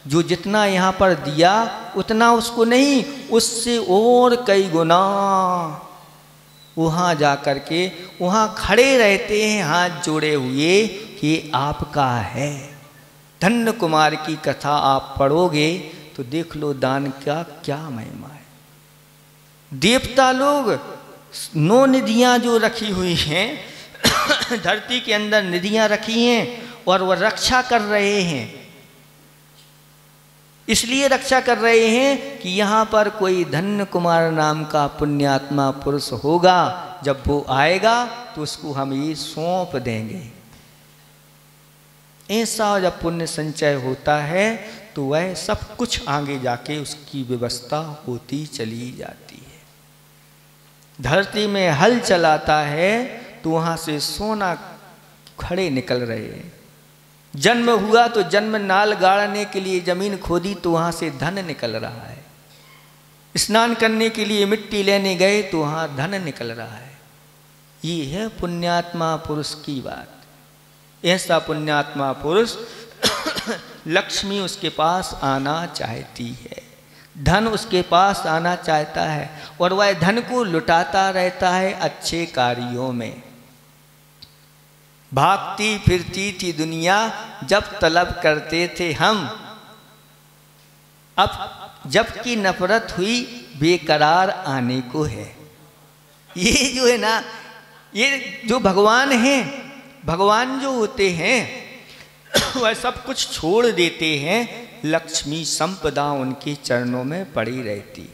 S1: जो जितना यहाँ पर दिया उतना उसको नहीं, उससे और कई गुना वहाँ जा कर के वहाँ खड़े रहते हैं हाथ जोड़े हुए कि आपका है। धन्य कुमार की कथा आप पढ़ोगे तो देख लो दान का क्या महिमा है। देवता लोग 9 निधियाँ जो रखी हुई हैं धरती के अंदर निधियाँ रखी हैं और वह रक्षा कर रहे हैं। इसलिए रक्षा कर रहे हैं कि यहाँ पर कोई धन्य कुमार नाम का पुण्यात्मा पुरुष होगा, जब वो आएगा तो उसको हम ये सौंप देंगे। ऐसा जब पुण्य संचय होता है तो वह सब कुछ आगे जाके उसकी व्यवस्था होती चली जाती है। धरती में हल चलाता है तो वहाँ से सोना खड़े निकल रहे हैं। जन्म हुआ तो जन्म नाल गाड़ने के लिए जमीन खोदी तो वहाँ से धन निकल रहा है। स्नान करने के लिए मिट्टी लेने गए तो वहाँ धन निकल रहा है। ये है पुण्यात्मा पुरुष की बात। ऐसा पुण्यात्मा पुरुष लक्ष्मी उसके पास आना चाहती है, धन उसके पास आना चाहता है और वह धन को लुटाता रहता है अच्छे कार्यों में। भागती फिरती थी दुनिया जब तलब करते थे हम, अब जबकि नफरत हुई बेकरार आने को है। ये जो है ना, ये जो भगवान हैं, भगवान जो होते हैं वह सब कुछ छोड़ देते हैं, लक्ष्मी संपदा उनके चरणों में पड़ी रहती।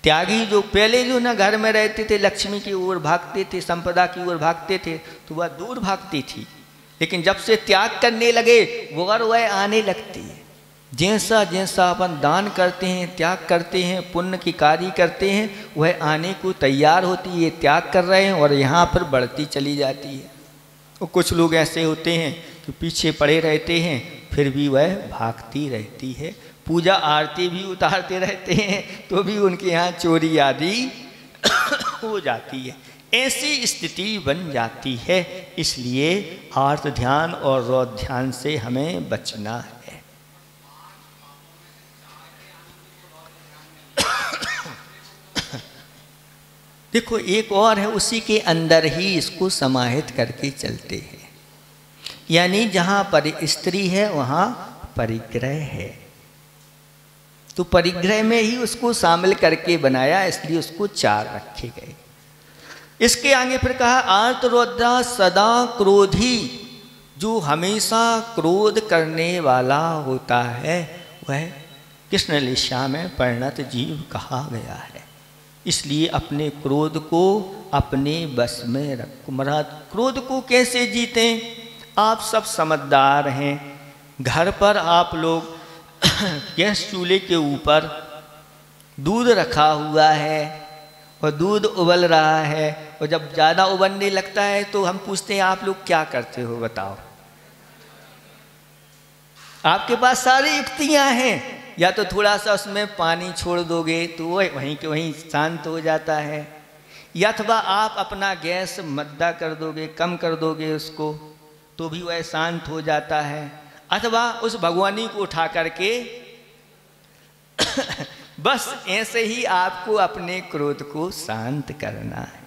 S1: त्यागी जो पहले जो ना घर में रहते थे लक्ष्मी की ओर भागते थे, संपदा की ओर भागते थे तो वह दूर भागती थी, लेकिन जब से त्याग करने लगे वह आने लगती है। जैसा जैसा अपन दान करते हैं, त्याग करते हैं, पुण्य की कार्य करते हैं, वह आने को तैयार होती है। त्याग कर रहे हैं और यहाँ पर बढ़ती चली जाती है। और कुछ लोग ऐसे होते हैं कि पीछे पड़े रहते हैं फिर भी वह भागती रहती है। पूजा आरती भी उतारते रहते हैं तो भी उनके यहाँ चोरी आदि हो जाती है। ऐसी स्थिति बन जाती है। इसलिए आर्त ध्यान और रौद्र ध्यान से हमें बचना है। देखो एक और है, उसी के अंदर ही इसको समाहित करके चलते हैं। यानी जहाँ पर स्त्री है वहाँ परिग्रह है, तो परिग्रह में ही उसको शामिल करके बनाया, इसलिए उसको 4 रखे गए। इसके आगे फिर कहा आर्त रौद्र सदा क्रोधी, जो हमेशा क्रोध करने वाला होता है वह कृष्ण लीला में परिणत जीव कहा गया है। इसलिए अपने क्रोध को अपने बस में रखो। महाराज क्रोध को कैसे जीतें? आप सब समझदार हैं। घर पर आप लोग गैस चूल्हे के ऊपर दूध रखा हुआ है और दूध उबल रहा है, और जब ज़्यादा उबलने लगता है तो हम पूछते हैं आप लोग क्या करते हो बताओ। आपके पास सारी युक्तियाँ हैं, या तो थोड़ा सा उसमें पानी छोड़ दोगे तो वह वहीं के वहीं शांत हो जाता है, या अथवा आप अपना गैस मद्दा कर दोगे, कम कर दोगे उसको तो भी वह शांत हो जाता है, अथवा उस भगवानी को उठा करके बस ऐसे ही आपको अपने क्रोध को शांत करना है।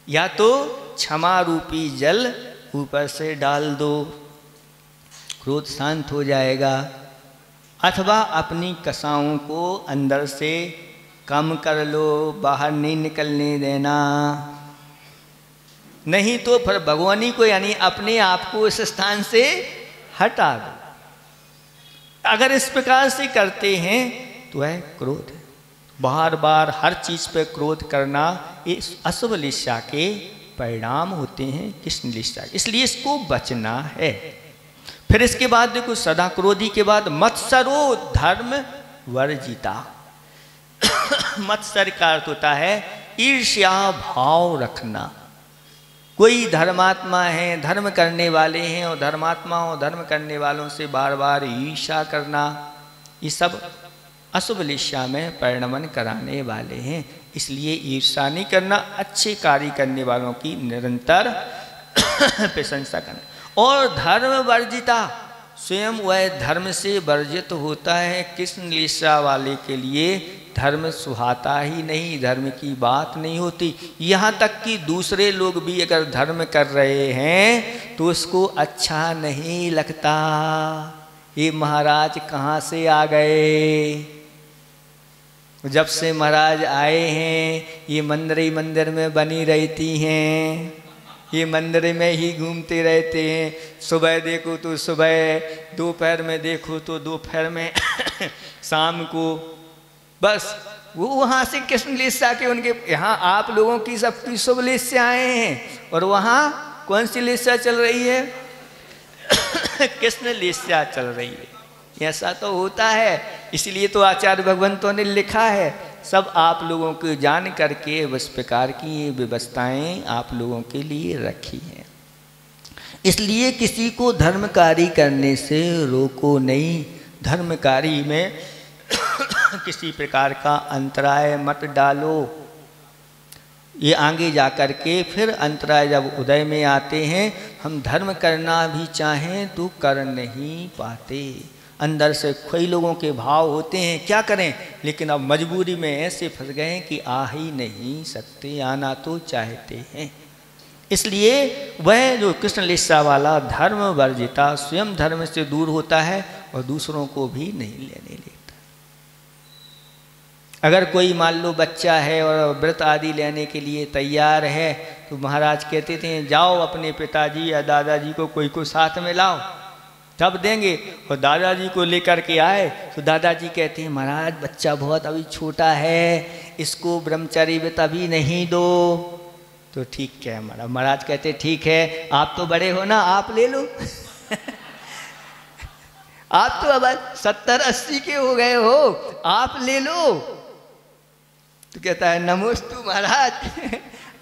S1: या तो क्षमा रूपी जल ऊपर से डाल दो, क्रोध शांत हो जाएगा, अथवा अपनी कसाओं को अंदर से कम कर लो, बाहर नहीं निकलने देना। नहीं तो फिर भगवानी को यानी अपने आप को इस स्थान से हटा दो। अगर इस प्रकार से करते हैं तो है क्रोध। बार बार हर चीज पे क्रोध करना ये अशुभ लिस्सा के परिणाम होते हैं, कृष्ण लिस्सा, इसलिए इसको बचना है। फिर इसके बाद देखो, सदा क्रोधी के बाद मत्सरो धर्म वर्जिता। मत्सर का अर्थ होता है ईर्ष्या भाव रखना। कोई धर्मात्मा है, धर्म करने वाले हैं, और धर्मात्माओं धर्म करने वालों से बार बार ईर्ष्या करना, ये सब अशुभ लिस्सा में परिणमन कराने वाले हैं। इसलिए ईर्ष्या नहीं करना, अच्छे कार्य करने वालों की निरंतर प्रशंसा करना। और धर्म वर्जिता, स्वयं वह धर्म से वर्जित होता है। कृष्ण लिस्सा वाले के लिए धर्म सुहाता ही नहीं, धर्म की बात नहीं होती। यहाँ तक कि दूसरे लोग भी अगर धर्म कर रहे हैं तो उसको अच्छा नहीं लगता। ये महाराज कहाँ से आ गए? जब से महाराज आए हैं ये मंदिर ही मंदिर में बनी रहती हैं, ये मंदिर में ही घूमते रहते हैं। सुबह देखो तो सुबह, दोपहर में देखो तो दोपहर में, शाम को, बस वो वहाँ से कृष्ण लिस्सा के उनके यहाँ आप लोगों की सबकी शुभ लिस्साएं हैं, और वहाँ कौन सी लिस्सा चल रही है? कृष्ण लिस्सा चल रही है। ऐसा तो होता है, इसलिए तो आचार्य भगवंतों ने लिखा है, सब आप लोगों को जान करके इस प्रकार की ये व्यवस्थाएं आप लोगों के लिए रखी हैं। इसलिए किसी को धर्मकारी करने से रोको नहीं। धर्मकारी में किसी प्रकार का अंतराय मत डालो। ये आगे जा कर के फिर अंतराय जब उदय में आते हैं, हम धर्म करना भी चाहें तो कर नहीं पाते। अंदर से कई लोगों के भाव होते हैं, क्या करें, लेकिन अब मजबूरी में ऐसे फंस गए हैं कि आ ही नहीं सकते, आना तो चाहते हैं। इसलिए वह जो कृष्ण लिस्सा वाला धर्म वर्जिता, स्वयं धर्म से दूर होता है और दूसरों को भी नहीं लेने लेता। अगर कोई मान लो बच्चा है और व्रत आदि लेने के लिए तैयार है, तो महाराज कहते थे जाओ अपने पिताजी या दादाजी को कोई को साथ में लाओ, तब देंगे। और दादाजी को लेकर के आए तो दादाजी कहते हैं महाराज बच्चा बहुत अभी छोटा है, इसको ब्रह्मचारी व्रत अभी नहीं दो। तो ठीक है महाराज कहते ठीक है, आप तो बड़े हो ना, आप ले लो। आप तो अब 70-80 के हो गए हो, आप ले लो। तो कहता है नमोस्तु महाराज,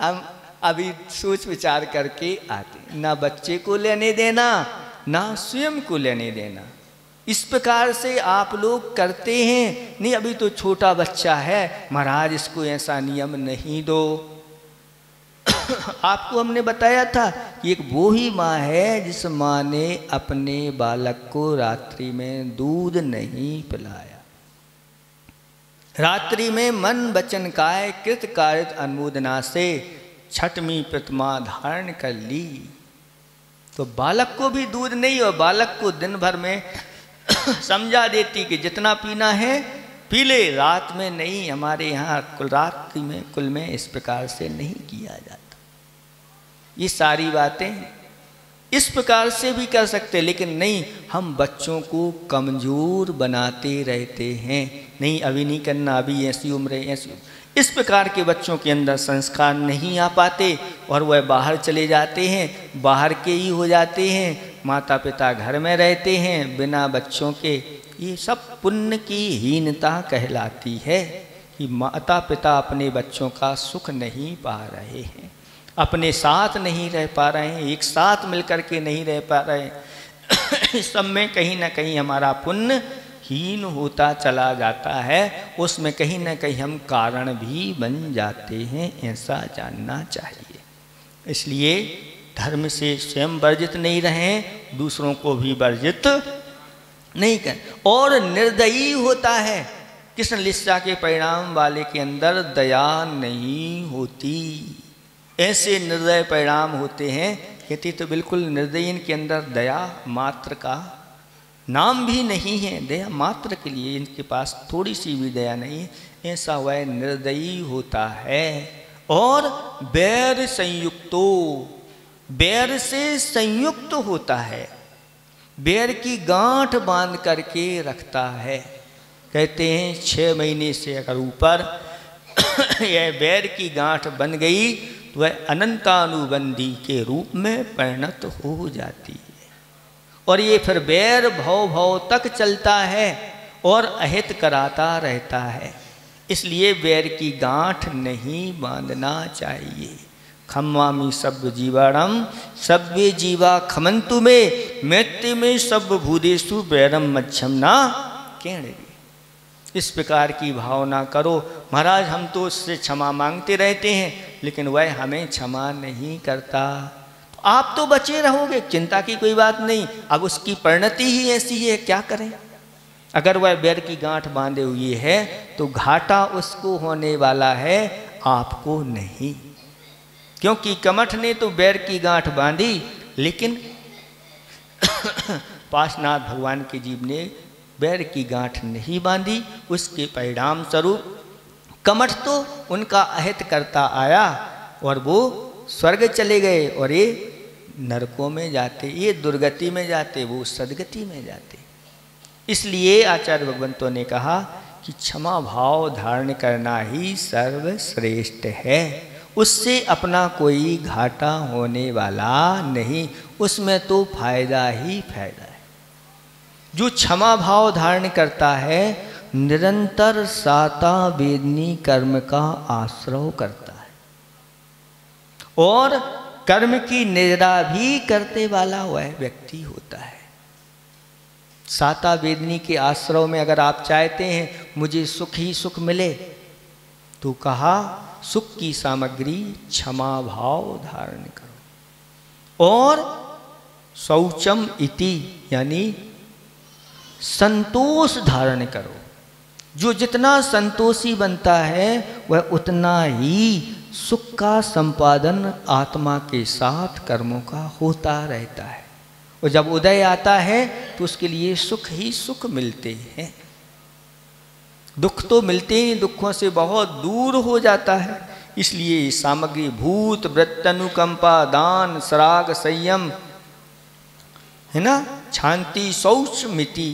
S1: हम अभी सोच विचार करके आते, ना बच्चे को लेने देना ना स्वयं को लेने देना। इस प्रकार से आप लोग करते हैं, नहीं अभी तो छोटा बच्चा है महाराज इसको ऐसा नियम नहीं दो। आपको हमने बताया था कि एक वो ही माँ है जिस माँ ने अपने बालक को रात्रि में दूध नहीं पिलाया। रात्रि में मन वचन काय कृत कारित अनुमोदना से छठवीं प्रतिमा धारण कर ली। तो बालक को भी दूध नहीं, और बालक को दिन भर में समझा देती कि जितना पीना है पी ले, रात में नहीं। हमारे यहाँ रात्रि में कुल में इस प्रकार से नहीं किया जाता। ये सारी बातें इस प्रकार से भी कर सकते, लेकिन नहीं, हम बच्चों को कमज़ोर बनाते रहते हैं। नहीं अभी नहीं करना, अभी ऐसी उम्र है, ऐसी उम्र। इस प्रकार के बच्चों के अंदर संस्कार नहीं आ पाते और वह बाहर चले जाते हैं, बाहर के ही हो जाते हैं। माता पिता घर में रहते हैं बिना बच्चों के। ये सब पुण्य की हीनता कहलाती है कि माता पिता अपने बच्चों का सुख नहीं पा रहे हैं, अपने साथ नहीं रह पा रहे हैं, एक साथ मिलकर के नहीं रह पा रहे हैं। इस सब में कहीं ना कहीं हमारा पुण्य हीन होता चला जाता है, उसमें कहीं ना कहीं हम कारण भी बन जाते हैं, ऐसा जानना चाहिए। इसलिए धर्म से स्वयं वर्जित नहीं रहें, दूसरों को भी वर्जित नहीं कर, और निर्दयी होता है। कृष्ण लिस्सा के परिणाम वाले के अंदर दया नहीं होती। ऐसे निर्दय परिणाम होते हैं, कहते तो बिल्कुल निर्दयी, इनके अंदर दया मात्र का नाम भी नहीं है। दया मात्र के लिए इनके पास थोड़ी सी भी दया नहीं है। ऐसा वह निर्दयी होता है। और बैर संयुक्तो, बैर से संयुक्त होता है, बैर की गांठ बांध करके रखता है। कहते हैं 6 महीने से अगर ऊपर यह बैर की गांठ बन गई तो वह अनंतानुबंधी के रूप में परिणत हो जाती है। और ये फिर बैर भव भव तक चलता है और अहित कराता रहता है। इसलिए बैर की गांठ नहीं बांधना चाहिए। खम्मामी सब जीवाणम सभ्य जीवा खमंतु में मैत्य में सब भूदेशु बैरम मच्छम ना केणे। इस प्रकार की भावना करो। महाराज हम तो उससे क्षमा मांगते रहते हैं, लेकिन वह हमें क्षमा नहीं करता। आप तो बचे रहोगे, चिंता की कोई बात नहीं। अब उसकी परिणति ही ऐसी है, क्या करें। अगर वह बैर की गांठ बांधे हुए है तो घाटा उसको होने वाला है, आपको नहीं। क्योंकि कमठ ने तो बैर की गांठ बांधी, लेकिन पार्श्वनाथ भगवान के जीव ने बैर की गांठ नहीं बांधी। उसके परिणाम स्वरूप कमठ तो उनका अहित करता आया और वो स्वर्ग चले गए, और ये नरकों में जाते, ये दुर्गति में जाते, वो सदगति में जाते। इसलिए आचार्य भगवंतों ने कहा कि क्षमा भाव धारण करना ही सर्वश्रेष्ठ है। उससे अपना कोई घाटा होने वाला नहीं, उसमें तो फायदा ही फायदा है। जो क्षमा भाव धारण करता है निरंतर साता वेदनी कर्म का आश्रय करता है, और कर्म की निद्रा भी करते वाला वह व्यक्ति होता है। साता वेदनी के आश्रय में अगर आप चाहते हैं मुझे सुख ही सुख मिले, तो कहा सुख की सामग्री क्षमा भाव धारण करो। और शौचम इति यानी संतोष धारण करो। जो जितना संतोषी बनता है वह उतना ही सुख का संपादन आत्मा के साथ कर्मों का होता रहता है। और जब उदय आता है तो उसके लिए सुख ही सुख मिलते हैं। दुख तो मिलते ही, दुखों से बहुत दूर हो जाता है। इसलिए सामग्री भूत वृत्त अनुकंपा दान सराग संयम है ना, शांति शौच मिति,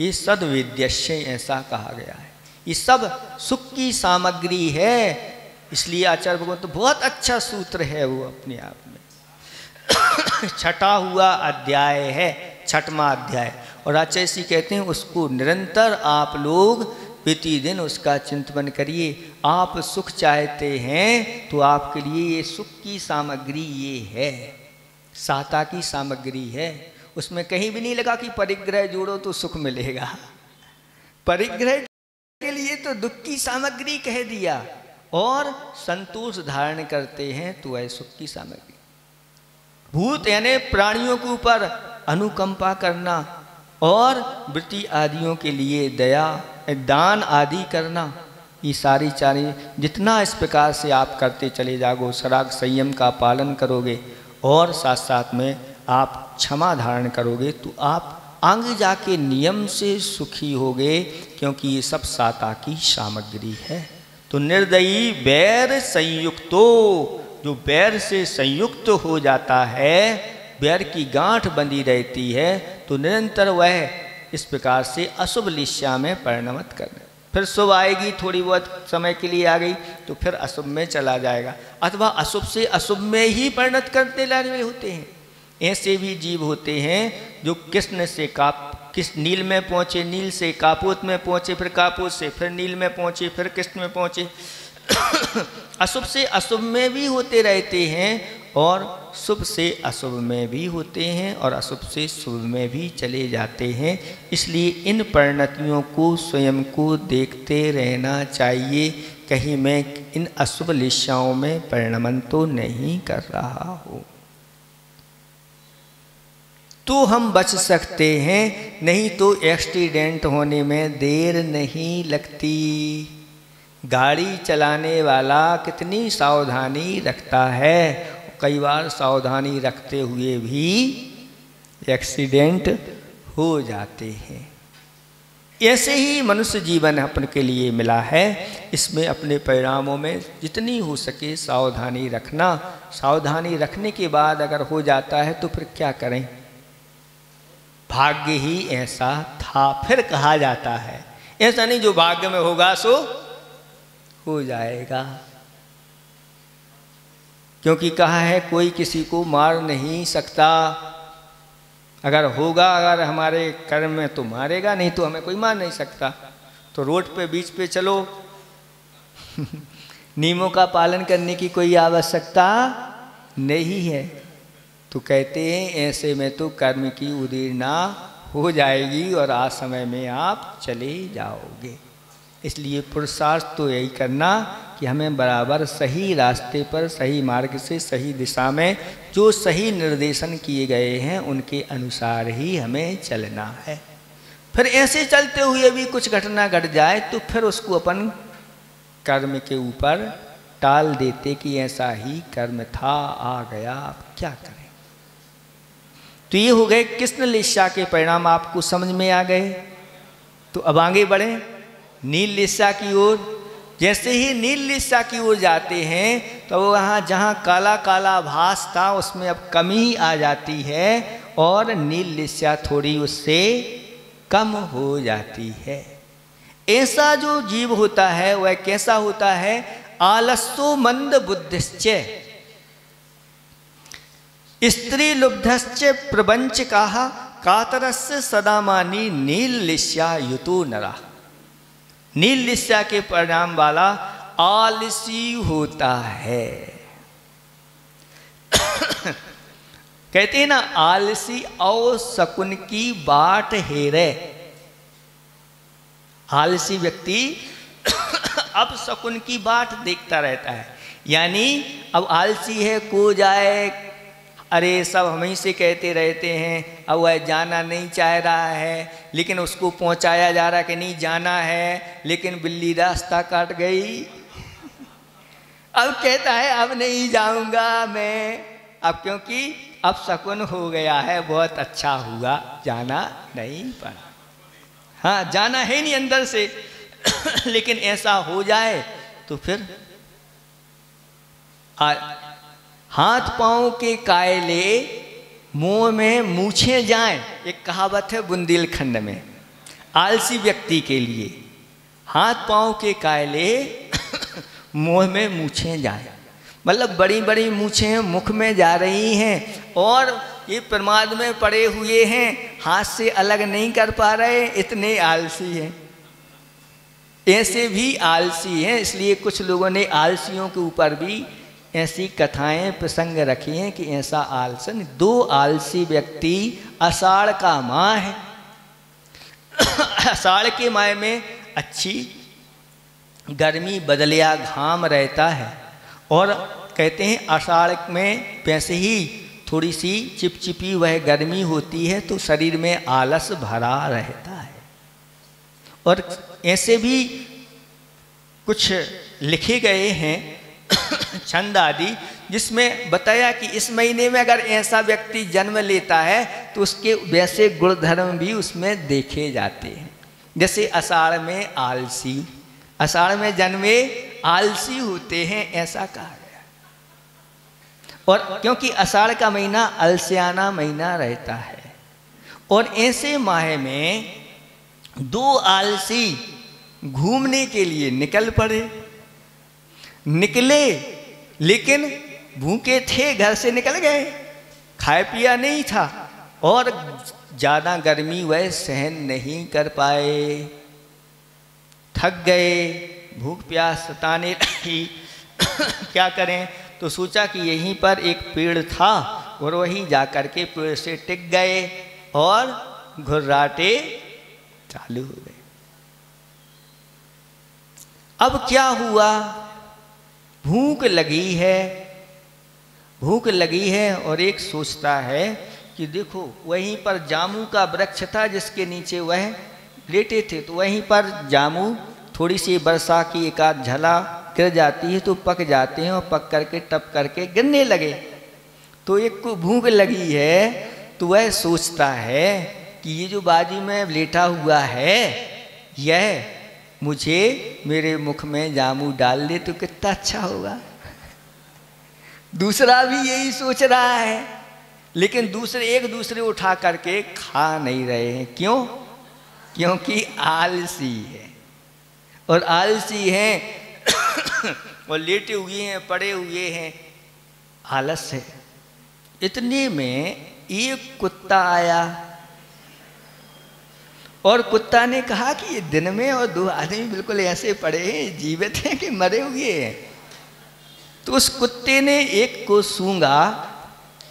S1: ये सद्वेद्यश्य ऐसा कहा गया है। ये सब सुख की सामग्री है। इसलिए आचार्य भगवत तो बहुत अच्छा सूत्र है वो अपने आप में। छठा हुआ अध्याय है, 6वां अध्याय। और आचार्य जी कहते हैं उसको निरंतर आप लोग प्रतिदिन उसका चिंतन करिए। आप सुख चाहते हैं तो आपके लिए ये सुख की सामग्री ये है, साता की सामग्री है। उसमें कहीं भी नहीं लगा कि परिग्रह जोड़ो तो सुख मिलेगा। परिग्रह के लिए तो दुख की सामग्री कह दिया। और संतोष धारण करते हैं तो वह सुख की सामग्री। भूत यानी प्राणियों के ऊपर अनुकंपा करना, और वृत्ति आदियों के लिए दया दान आदि करना, ये सारी चारी जितना इस प्रकार से आप करते चले जाओगे, सराग संयम का पालन करोगे और साथ साथ में आप क्षमा धारण करोगे, तो आप आगे जाके नियम से सुखी होगे, क्योंकि ये सब साता की सामग्री है। तो निर्दयी बैर संयुक्तो, जो बैर से संयुक्त हो जाता है, बैर की गांठ बंधी रहती है, तो निरंतर वह इस प्रकार से अशुभ लिस्या में परिणमत करना। फिर शुभ आएगी, थोड़ी बहुत समय के लिए आ गई तो फिर अशुभ में चला जाएगा, अथवा अशुभ से अशुभ में ही परिणत करते लगे होते हैं। ऐसे भी जीव होते हैं जो कृष्ण से किस नील में पहुँचे, नील से कापोत में पहुँचे, फिर कापोत से फिर नील में पहुँचे, फिर कृष्ण में पहुँचे। अशुभ से अशुभ में भी होते रहते हैं, और शुभ से अशुभ में भी होते हैं, और अशुभ से शुभ में भी चले जाते हैं। इसलिए इन परिणतियों को स्वयं को देखते रहना चाहिए, कहीं मैं इन अशुभ लिस्याओं में परिणमन तो नहीं कर रहा हूँ। तो हम बच सकते हैं, नहीं तो एक्सीडेंट होने में देर नहीं लगती। गाड़ी चलाने वाला कितनी सावधानी रखता है, कई बार सावधानी रखते हुए भी एक्सीडेंट हो जाते हैं। ऐसे ही मनुष्य जीवन अपन के लिए मिला है, इसमें अपने परिणामों में जितनी हो सके सावधानी रखना। सावधानी रखने के बाद अगर हो जाता है तो फिर क्या करें, भाग्य ही ऐसा था फिर कहा जाता है। ऐसा नहीं जो भाग्य में होगा सो हो जाएगा, क्योंकि कहा है कोई किसी को मार नहीं सकता। अगर होगा, अगर हमारे कर्म में तो मारेगा, नहीं तो हमें कोई मार नहीं सकता। तो रोड पे बीच पे चलो नियमों का पालन करने की कोई आवश्यकता नहीं है। तो कहते हैं ऐसे में तो कर्म की उदीरना हो जाएगी और आज समय में आप चले जाओगे। इसलिए पुरुषार्थ तो यही करना कि हमें बराबर सही रास्ते पर, सही मार्ग से, सही दिशा में जो सही निर्देशन किए गए हैं उनके अनुसार ही हमें चलना है। फिर ऐसे चलते हुए भी कुछ घटना घट जाए तो फिर उसको अपन कर्म के ऊपर टाल देते कि ऐसा ही कर्म था, आ गया, अब क्या करें। तो ये हो गए कृष्ण लिस्सा के परिणाम, आपको समझ में आ गए। तो अब आगे बढ़े नील लिस्सा की ओर। जैसे ही नील लिस्सा की ओर जाते हैं तो वहाँ जहाँ काला काला भास था उसमें अब कमी आ जाती है और नील लिस्सा थोड़ी उससे कम हो जाती है। ऐसा जो जीव होता है वह कैसा होता है, आलस्यो मंद बुद्धिश्च स्त्री लुब्धश्च प्रबंच कहा कातरस्य सदामानी नील लिस्सा युतो नरा। नील लिस्सा के परिणाम वाला आलसी होता है। कहते हैं ना आलसी औ शकुन की बाट हेरे। आलसी व्यक्ति अब शकुन की बाट देखता रहता है, यानी अब आलसी है को जाए, अरे सब हम ही से कहते रहते हैं, अब वह जाना नहीं चाह रहा है लेकिन उसको पहुंचाया जा रहा कि नहीं जाना है, लेकिन बिल्ली रास्ता काट गई। अब कहता है अब नहीं जाऊंगा मैं, अब क्योंकि अब शकुन हो गया है, बहुत अच्छा हुआ जाना नहीं पड़ा। हाँ जाना है नहीं अंदर से लेकिन ऐसा हो जाए तो फिर हाथ पांव के कायले मुंह में मूछे जाएं, एक कहावत है बुंदेलखंड में। आलसी व्यक्ति के लिए हाथ पांव के कायले मुंह में मूछे जाएं, मतलब बड़ी बड़ी मूछें मुख में जा रही हैं और ये प्रमाद में पड़े हुए हैं, हाथ से अलग नहीं कर पा रहे, इतने आलसी हैं। ऐसे भी आलसी हैं, इसलिए कुछ लोगों ने आलसियों के ऊपर भी ऐसी कथाएं प्रसंग रखी हैं कि ऐसा आलसन, दो आलसी व्यक्ति आषाढ़ का माह है। आषाढ़ के माह में अच्छी गर्मी बदलिया घाम रहता है और कहते हैं आषाढ़ में वैसे ही थोड़ी सी चिपचिपी वह गर्मी होती है तो शरीर में आलस भरा रहता है। और ऐसे भी कुछ लिखे गए हैं छंद आदि, जिसमें बताया कि इस महीने में अगर ऐसा व्यक्ति जन्म लेता है तो उसके वैसे गुणधर्म भी उसमें देखे जाते हैं। जैसे आषाढ़ में आलसी, आषाढ़ में जन्मे आलसी होते हैं, ऐसा कहा गया। और क्योंकि आषाढ़ का महीना अलसियाना महीना रहता है और ऐसे माह में दो आलसी घूमने के लिए निकल पड़े। निकले लेकिन भूखे थे, घर से निकल गए, खाया पिया नहीं था और ज़्यादा गर्मी वह सहन नहीं कर पाए, थक गए, भूख प्यास सताने लगी। क्या करें, तो सोचा कि यहीं पर एक पेड़ था और वहीं जाकर के पेड़ से टिक गए और घुर्राटे चालू हो गए। अब क्या हुआ, भूख लगी है और एक सोचता है कि देखो वहीं पर जामू का वृक्ष था जिसके नीचे वह लेटे थे, तो वहीं पर जामू थोड़ी सी वर्षा की एक आध झला गिर जाती है तो पक जाते हैं और पक करके टप करके गिरने लगे। तो एक को भूख लगी है तो वह सोचता है कि ये जो बाजी में लेटा हुआ है यह मुझे मेरे मुख में जामू डाल दे तो कितना अच्छा होगा। दूसरा भी यही सोच रहा है, लेकिन दूसरे एक दूसरे उठा करके खा नहीं रहे हैं। क्यों? क्योंकि आलसी है, और आलसी हैं और लेटे हुए हैं, पड़े हुए हैं, आलस है। इतने में एक कुत्ता आया और कुत्ता ने कहा कि ये दिन में और दो आदमी बिल्कुल ऐसे पड़े हैं, जीवित हैं कि मरे हुए हैं। तो उस कुत्ते ने एक को सूंघा,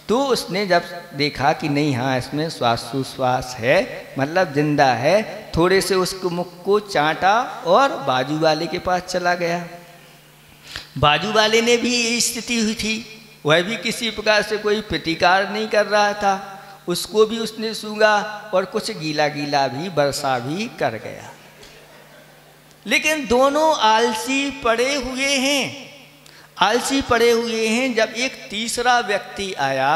S1: तो उसने जब देखा कि नहीं, हाँ इसमें श्वासोश्वास है, मतलब जिंदा है, थोड़े से उसको मुख को चाटा और बाजू वाले के पास चला गया। बाजू वाले ने भी यही स्थिति हुई थी, वह भी किसी प्रकार से कोई प्रतिकार नहीं कर रहा था, उसको भी उसने सूंघा और कुछ गीला गीला भी वर्षा भी कर गया। लेकिन दोनों आलसी पड़े हुए हैं, आलसी पड़े हुए हैं। जब एक तीसरा व्यक्ति आया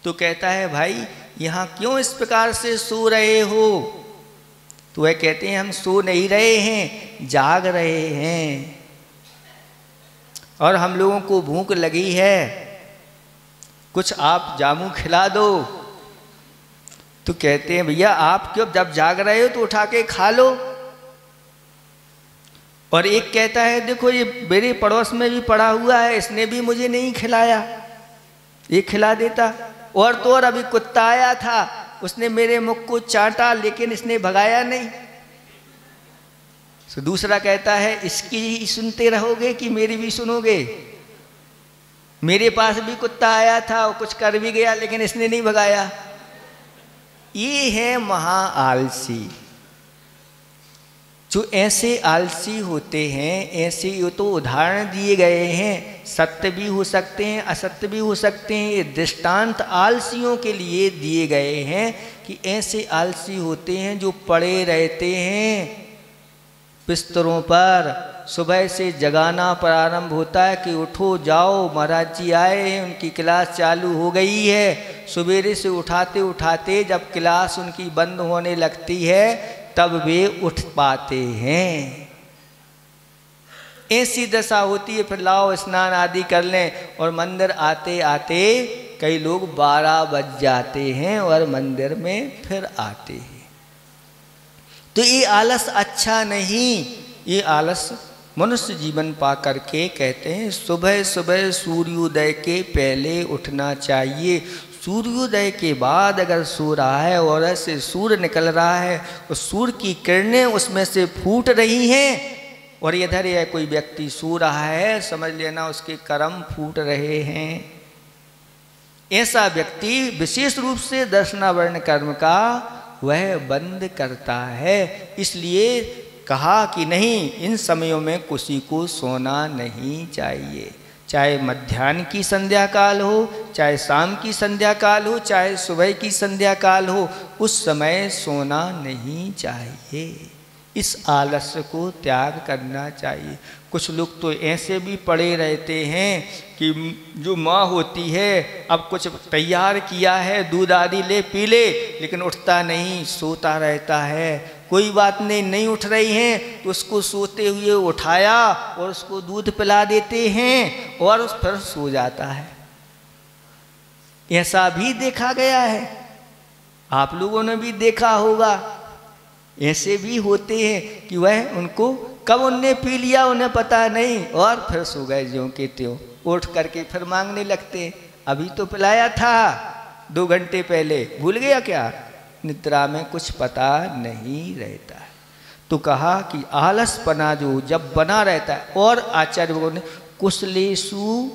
S1: तो कहता है भाई यहाँ क्यों इस प्रकार से सो रहे हो? तो वह कहते हैं हम सो नहीं रहे हैं, जाग रहे हैं और हम लोगों को भूख लगी है, कुछ आप जामू खिला दो। तो कहते हैं भैया आप क्यों, जब जाग रहे हो तो उठा के खा लो। और एक कहता है देखो ये मेरे पड़ोस में भी पड़ा हुआ है, इसने भी मुझे नहीं खिलाया, ये खिला देता। और तो और अभी कुत्ता आया था, उसने मेरे मुख को चाटा लेकिन इसने भगाया नहीं। तो दूसरा कहता है इसकी ही सुनते रहोगे कि मेरी भी सुनोगे? मेरे पास भी कुत्ता आया था, वो कुछ कर भी गया लेकिन इसने नहीं भगाया। ये है महा आलसी। जो ऐसे आलसी होते हैं, ऐसे ये तो उदाहरण दिए गए हैं, सत्य भी हो सकते हैं असत्य भी हो सकते हैं। ये दृष्टांत आलसियों के लिए दिए गए हैं कि ऐसे आलसी होते हैं जो पड़े रहते हैं बिस्तरों पर। सुबह से जगाना प्रारंभ होता है कि उठो जाओ, महाराज जी आए हैं, उनकी क्लास चालू हो गई है। सवेरे से उठाते उठाते जब क्लास उनकी बंद होने लगती है तब वे उठ पाते हैं। ऐसी दशा होती है। फिर लाओ स्नान आदि कर लें और मंदिर आते आते कई लोग 12 बज जाते हैं और मंदिर में फिर आते हैं। तो ये आलस अच्छा नहीं। ये आलस मनुष्य जीवन पा करके कहते हैं सुबह सुबह सूर्योदय के पहले उठना चाहिए। सूर्योदय के बाद अगर सो रहा है और ऐसे सूर्य निकल रहा है और सूर्य की किरणें उसमें से फूट रही हैं और इधर यह कोई व्यक्ति सो रहा है, समझ लेना उसके कर्म फूट रहे हैं। ऐसा व्यक्ति विशेष रूप से दर्शनावर्ण कर्म का वह बंद करता है। इसलिए कहा कि नहीं, इन समयों में किसी को सोना नहीं चाहिए। चाहे मध्याह्न की संध्या काल हो, चाहे शाम की संध्या काल हो, चाहे सुबह की संध्या काल हो, उस समय सोना नहीं चाहिए। इस आलस्य को त्याग करना चाहिए। कुछ लोग तो ऐसे भी पड़े रहते हैं कि जो माँ होती है अब कुछ तैयार किया है, दूध आदि ले पी ले, लेकिन उठता नहीं, सोता रहता है। कोई बात नहीं, नहीं उठ रही हैं तो उसको सोते हुए उठाया और उसको दूध पिला देते हैं और उस पर सो जाता है। ऐसा भी देखा गया है, आप लोगों ने भी देखा होगा। ऐसे भी होते हैं कि वह उनको कब उनने पी लिया उन्हें पता नहीं और फिर सो गए ज्यों के त्यों। उठ करके फिर मांगने लगते, अभी तो पिलाया था 2 घंटे पहले, भूल गया क्या? निद्रा में कुछ पता नहीं रहता है। तो कहा कि आलसपना जो जब बना रहता है, और आचार्य ने कुशलेषु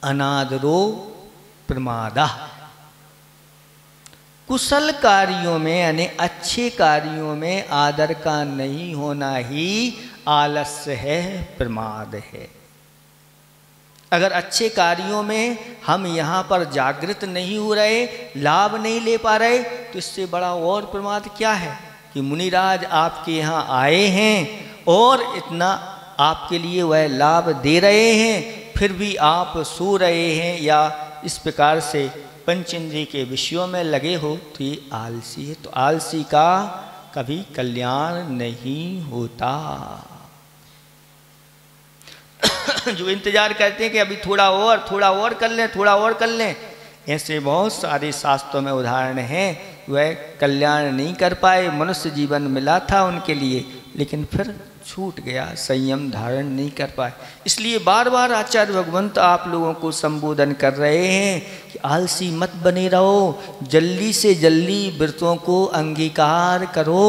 S1: अनादरो प्रमादा, कुशल कार्यों में यानी अच्छे कार्यों में आदर का नहीं होना ही आलस्य है, प्रमाद है। अगर अच्छे कार्यों में हम यहाँ पर जागृत नहीं हो रहे, लाभ नहीं ले पा रहे, तो इससे बड़ा और प्रमाद क्या है कि मुनिराज आपके यहाँ आए हैं और इतना आपके लिए वह लाभ दे रहे हैं, फिर भी आप सो रहे हैं या इस प्रकार से पंचेंद्रिय के विषयों में लगे हो, तो ये आलसी है। तो आलसी का कभी कल्याण नहीं होता। जो इंतजार करते हैं कि अभी थोड़ा और कर लें, थोड़ा और कर लें, ऐसे बहुत सारे शास्त्रों में उदाहरण हैं, वह कल्याण नहीं कर पाए। मनुष्य जीवन मिला था उनके लिए, लेकिन फिर छूट गया, संयम धारण नहीं कर पाए। इसलिए बार बार आचार्य भगवंत आप लोगों को संबोधन कर रहे हैं कि आलसी मत बने रहो, जल्दी से जल्दी व्रतों को अंगीकार करो,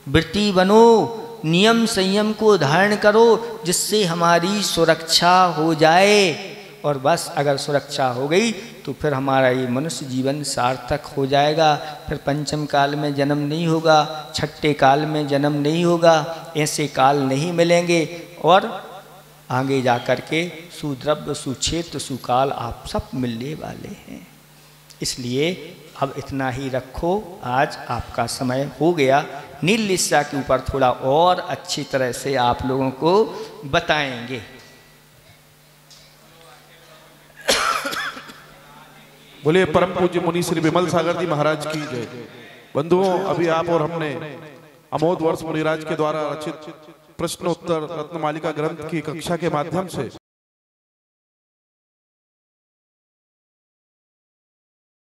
S1: व्रती बनो, नियम संयम को धारण करो, जिससे हमारी सुरक्षा हो जाए। और बस अगर सुरक्षा हो गई तो फिर हमारा ये मनुष्य जीवन सार्थक हो जाएगा। फिर पंचम काल में जन्म नहीं होगा, छठे काल में जन्म नहीं होगा, ऐसे काल नहीं मिलेंगे और आगे जा कर के सुद्रव्य सुक्षेत्र सुकाल आप सब मिलने वाले हैं। इसलिए अब इतना ही रखो, आज आपका समय हो गया। नील लिस्सा के ऊपर थोड़ा और अच्छी तरह से आप लोगों को बताएंगे।
S2: बोलिए परम पूज्य मुनि श्री विमल सागर जी महाराज की जय। बंधुओं, अभी आप और हमने अमोद वर्ष मुनिराज के द्वारा रचित प्रश्नोत्तर रत्नमालिका ग्रंथ की कक्षा के माध्यम से